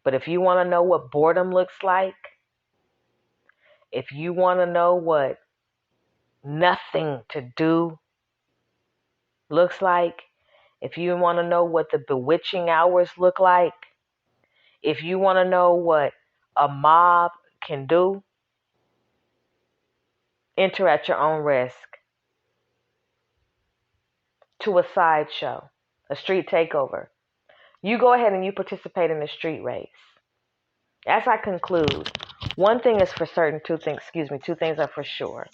But if you want to know what boredom looks like, if you want to know what nothing to do looks like, if you want to know what the bewitching hours look like, if you want to know what a mob can do, enter at your own risk to a sideshow, a street takeover. You go ahead and you participate in the street race. As I conclude, one thing is for certain, two things are for sure.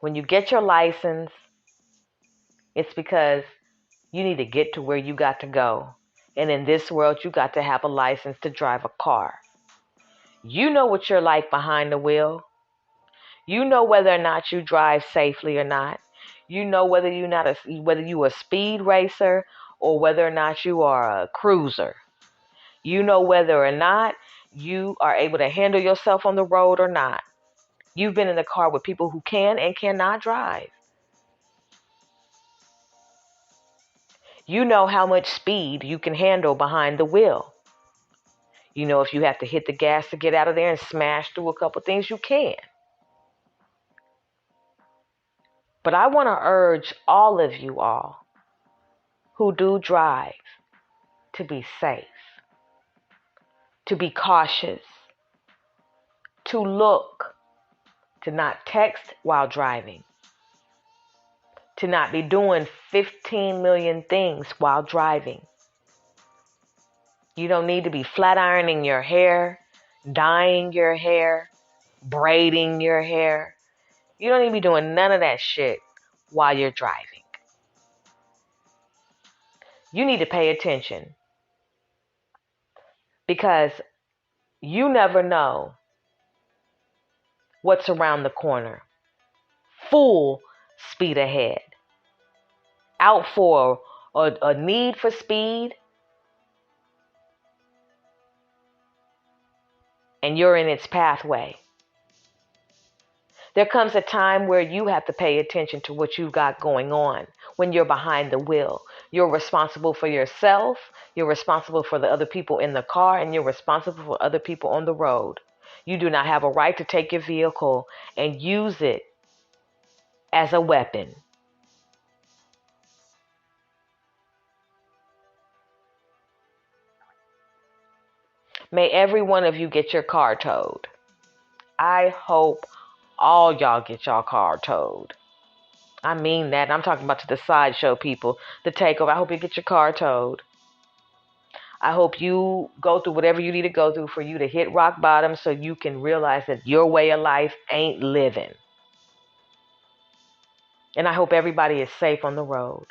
When you get your license, it's because you need to get to where you got to go. And in this world, you got to have a license to drive a car. You know what you're like behind the wheel. You know whether or not you drive safely or not. You know whether you a speed racer or whether or not you are a cruiser. You know whether or not you are able to handle yourself on the road or not. You've been in the car with people who can and cannot drive. You know how much speed you can handle behind the wheel. You know if you have to hit the gas to get out of there and smash through a couple things, you can. But I want to urge all of you all who do drive to be safe, to be cautious, to look, to not text while driving, to not be doing 15 million things while driving. You don't need to be flat ironing your hair, dyeing your hair, braiding your hair. You don't need to be doing none of that shit while you're driving. You need to pay attention because you never know what's around the corner. Full speed ahead. Out for a need for speed, and you're in its pathway. There comes a time where you have to pay attention to what you've got going on when you're behind the wheel. You're responsible for yourself, you're responsible for the other people in the car, and you're responsible for other people on the road. You do not have a right to take your vehicle and use it as a weapon. May every one of you get your car towed. I hope all y'all get y'all car towed. I mean that. I'm talking about to the sideshow people, the takeover. I hope you get your car towed. I hope you go through whatever you need to go through for you to hit rock bottom so you can realize that your way of life ain't living. And I hope everybody is safe on the road.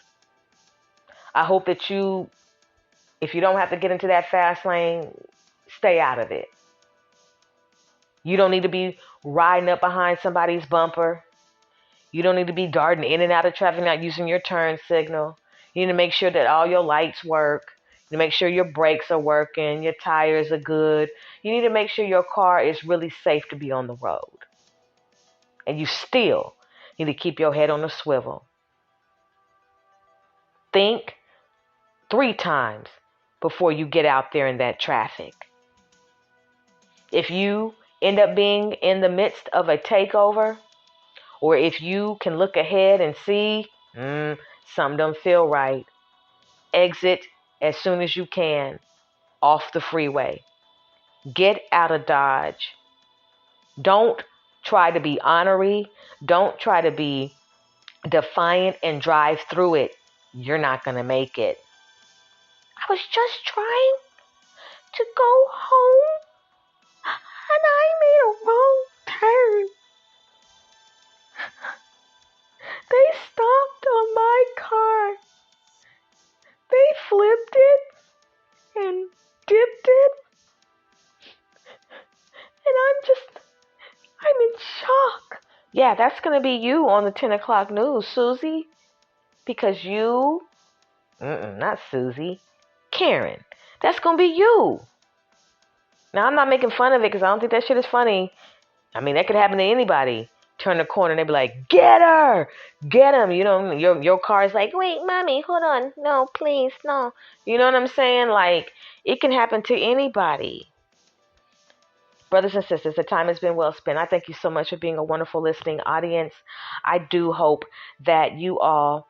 I hope that you, if you don't have to get into that fast lane, stay out of it. You don't need to be riding up behind somebody's bumper. You don't need to be darting in and out of traffic, not using your turn signal. You need to make sure that all your lights work. You need to make sure your brakes are working, your tires are good. You need to make sure your car is really safe to be on the road. And you still need to keep your head on a swivel. Think 3 times before you get out there in that traffic. If you end up being in the midst of a takeover, or if you can look ahead and see, something don't feel right, exit as soon as you can off the freeway. Get out of Dodge. Don't try to be ornery. Don't try to be defiant and drive through it. You're not going to make it. I was just trying to go home and I made a wrong turn. They stopped on my car. They flipped it and dipped it. And I'm in shock. Yeah, that's going to be you on the 10 o'clock news, Susie. Because you, not Susie, Karen, that's going to be you. Now, I'm not making fun of it because I don't think that shit is funny. I mean, that could happen to anybody. Turn the corner and they be like, get her, get him. You know, your car is like, wait, mommy, hold on. No, please, no. You know what I'm saying? Like, it can happen to anybody. Brothers and sisters, the time has been well spent. I thank you so much for being a wonderful listening audience. I do hope that you all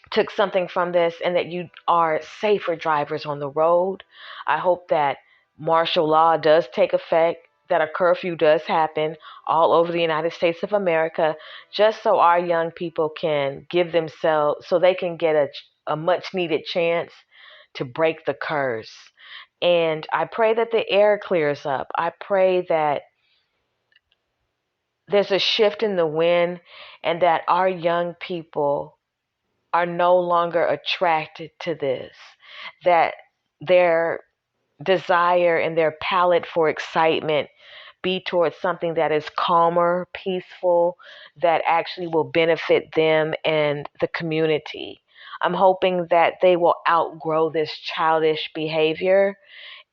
took something from this and that you are safer drivers on the road. I hope that martial law does take effect, that a curfew does happen all over the United States of America, just so our young people can give themselves, so they can get a much needed chance to break the curse. And I pray that the air clears up. I pray that there's a shift in the wind and that our young people are no longer attracted to this, that their desire and their palate for excitement be towards something that is calmer, peaceful, that actually will benefit them and the community. I'm hoping that they will outgrow this childish behavior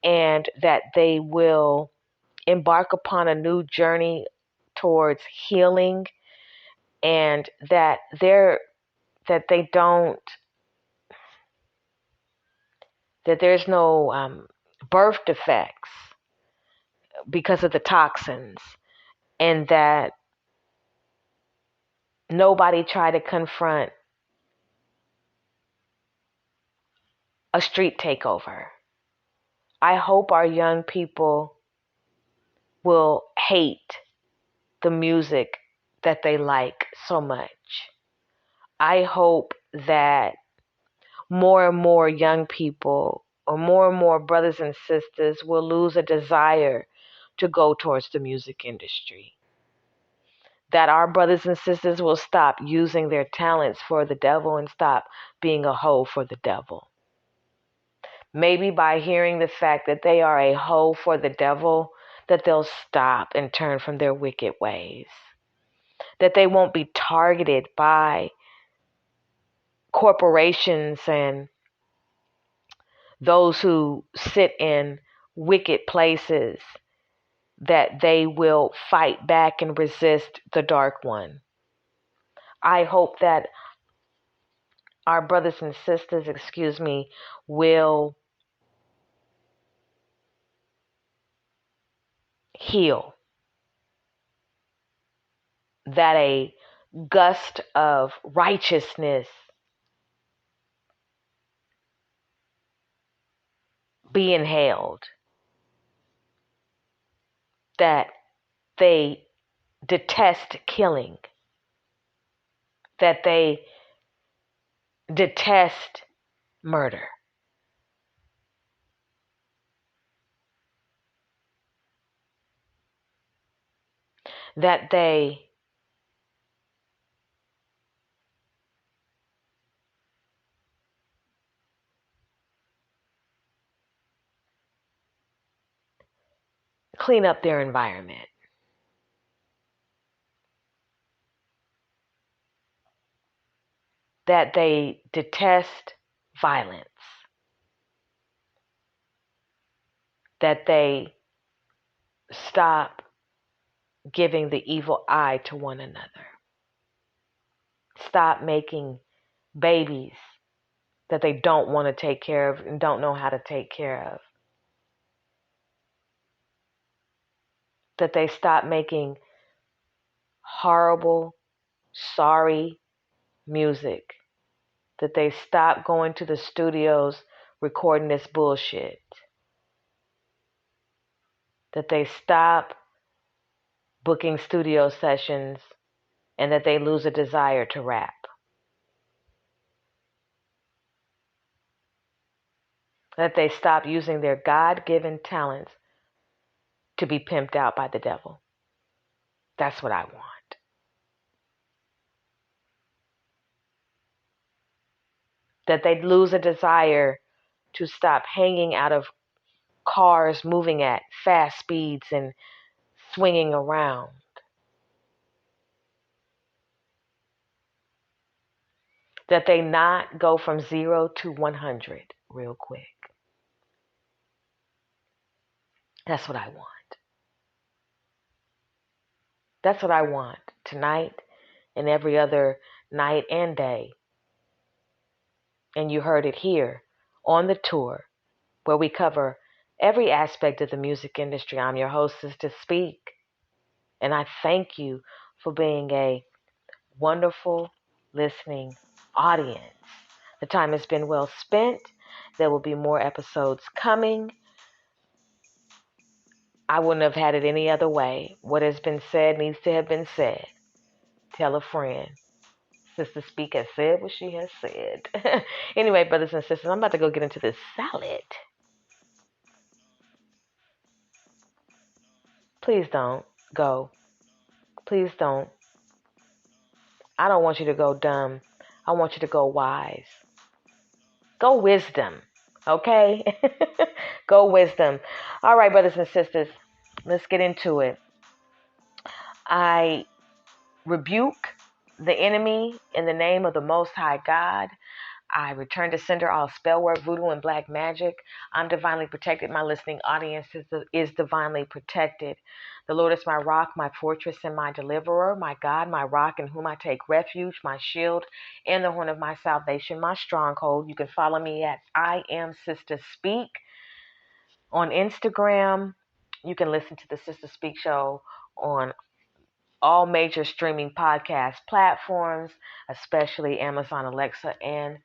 and that they will embark upon a new journey towards healing, and that they don't, that there's no birth defects because of the toxins, and that nobody try to confront a street takeover. I hope our young people will hate the music that they like so much. I hope that more and more young people or more brothers and sisters will lose a desire to go towards the music industry. That our brothers and sisters will stop using their talents for the devil and stop being a hoe for the devil. Maybe by hearing the fact that they are a hoe for the devil, that they'll stop and turn from their wicked ways. That they won't be targeted by corporations and those who sit in wicked places, that they will fight back and resist the dark one. I hope that our brothers and sisters, will heal. That a gust of righteousness be inhaled. That they detest killing. That they detest murder. That they clean up their environment. That they detest violence. That they stop giving the evil eye to one another. Stop making babies that they don't want to take care of and don't know how to take care of. That they stop making horrible, sorry music. That they stop going to the studios recording this bullshit. That they stop booking studio sessions and that they lose a desire to rap. That they stop using their God-given talents to be pimped out by the devil. That's what I want. That they lose a desire to stop hanging out of cars moving at fast speeds and swinging around. That they not go from 0 to 100 real quick. That's what I want. That's what I want tonight and every other night and day. And you heard it here on the tour where we cover every aspect of the music industry. I'm your host, Sister Speak. And I thank you for being a wonderful listening audience. The time has been well spent. There will be more episodes coming. I wouldn't have had it any other way. What has been said needs to have been said. Tell a friend. Sister Speak has said what she has said. Anyway, brothers and sisters, I'm about to go get into this salad. Please don't go. Please don't. I don't want you to go dumb. I want you to go wise. Go wisdom. Okay? Go wisdom. All right, brothers and sisters, let's get into it. I rebuke the enemy in the name of the Most High God. I return to sender all spell work, voodoo, and black magic. I'm divinely protected. My listening audience is divinely protected. The Lord is my rock, my fortress, and my deliverer, my God, my rock in whom I take refuge, my shield, and the horn of my salvation, my stronghold. You can follow me at I Am Sister Speak on Instagram. You can listen to the Sister Speak Show on all major streaming podcast platforms, especially Amazon Alexa and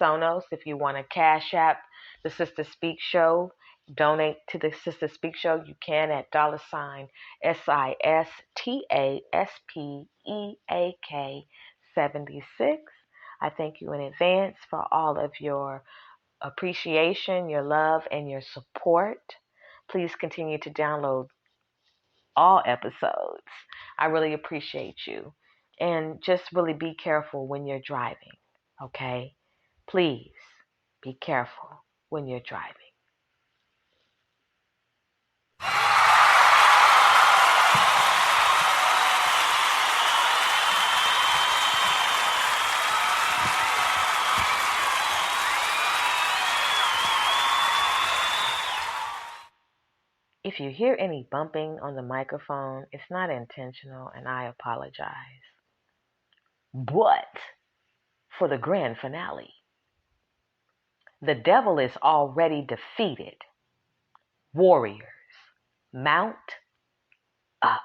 Sonos. If you want to Cash App the Sister Speak Show, donate to the Sister Speak Show, you can at $SISTASPEAK 76. I thank you in advance for all of your appreciation, your love, and your support. Please continue to download all episodes. I really appreciate you. And just really be careful when you're driving, okay? Please be careful when you're driving. If you hear any bumping on the microphone, it's not intentional and I apologize. But for the grand finale, the devil is already defeated. Warriors, mount up.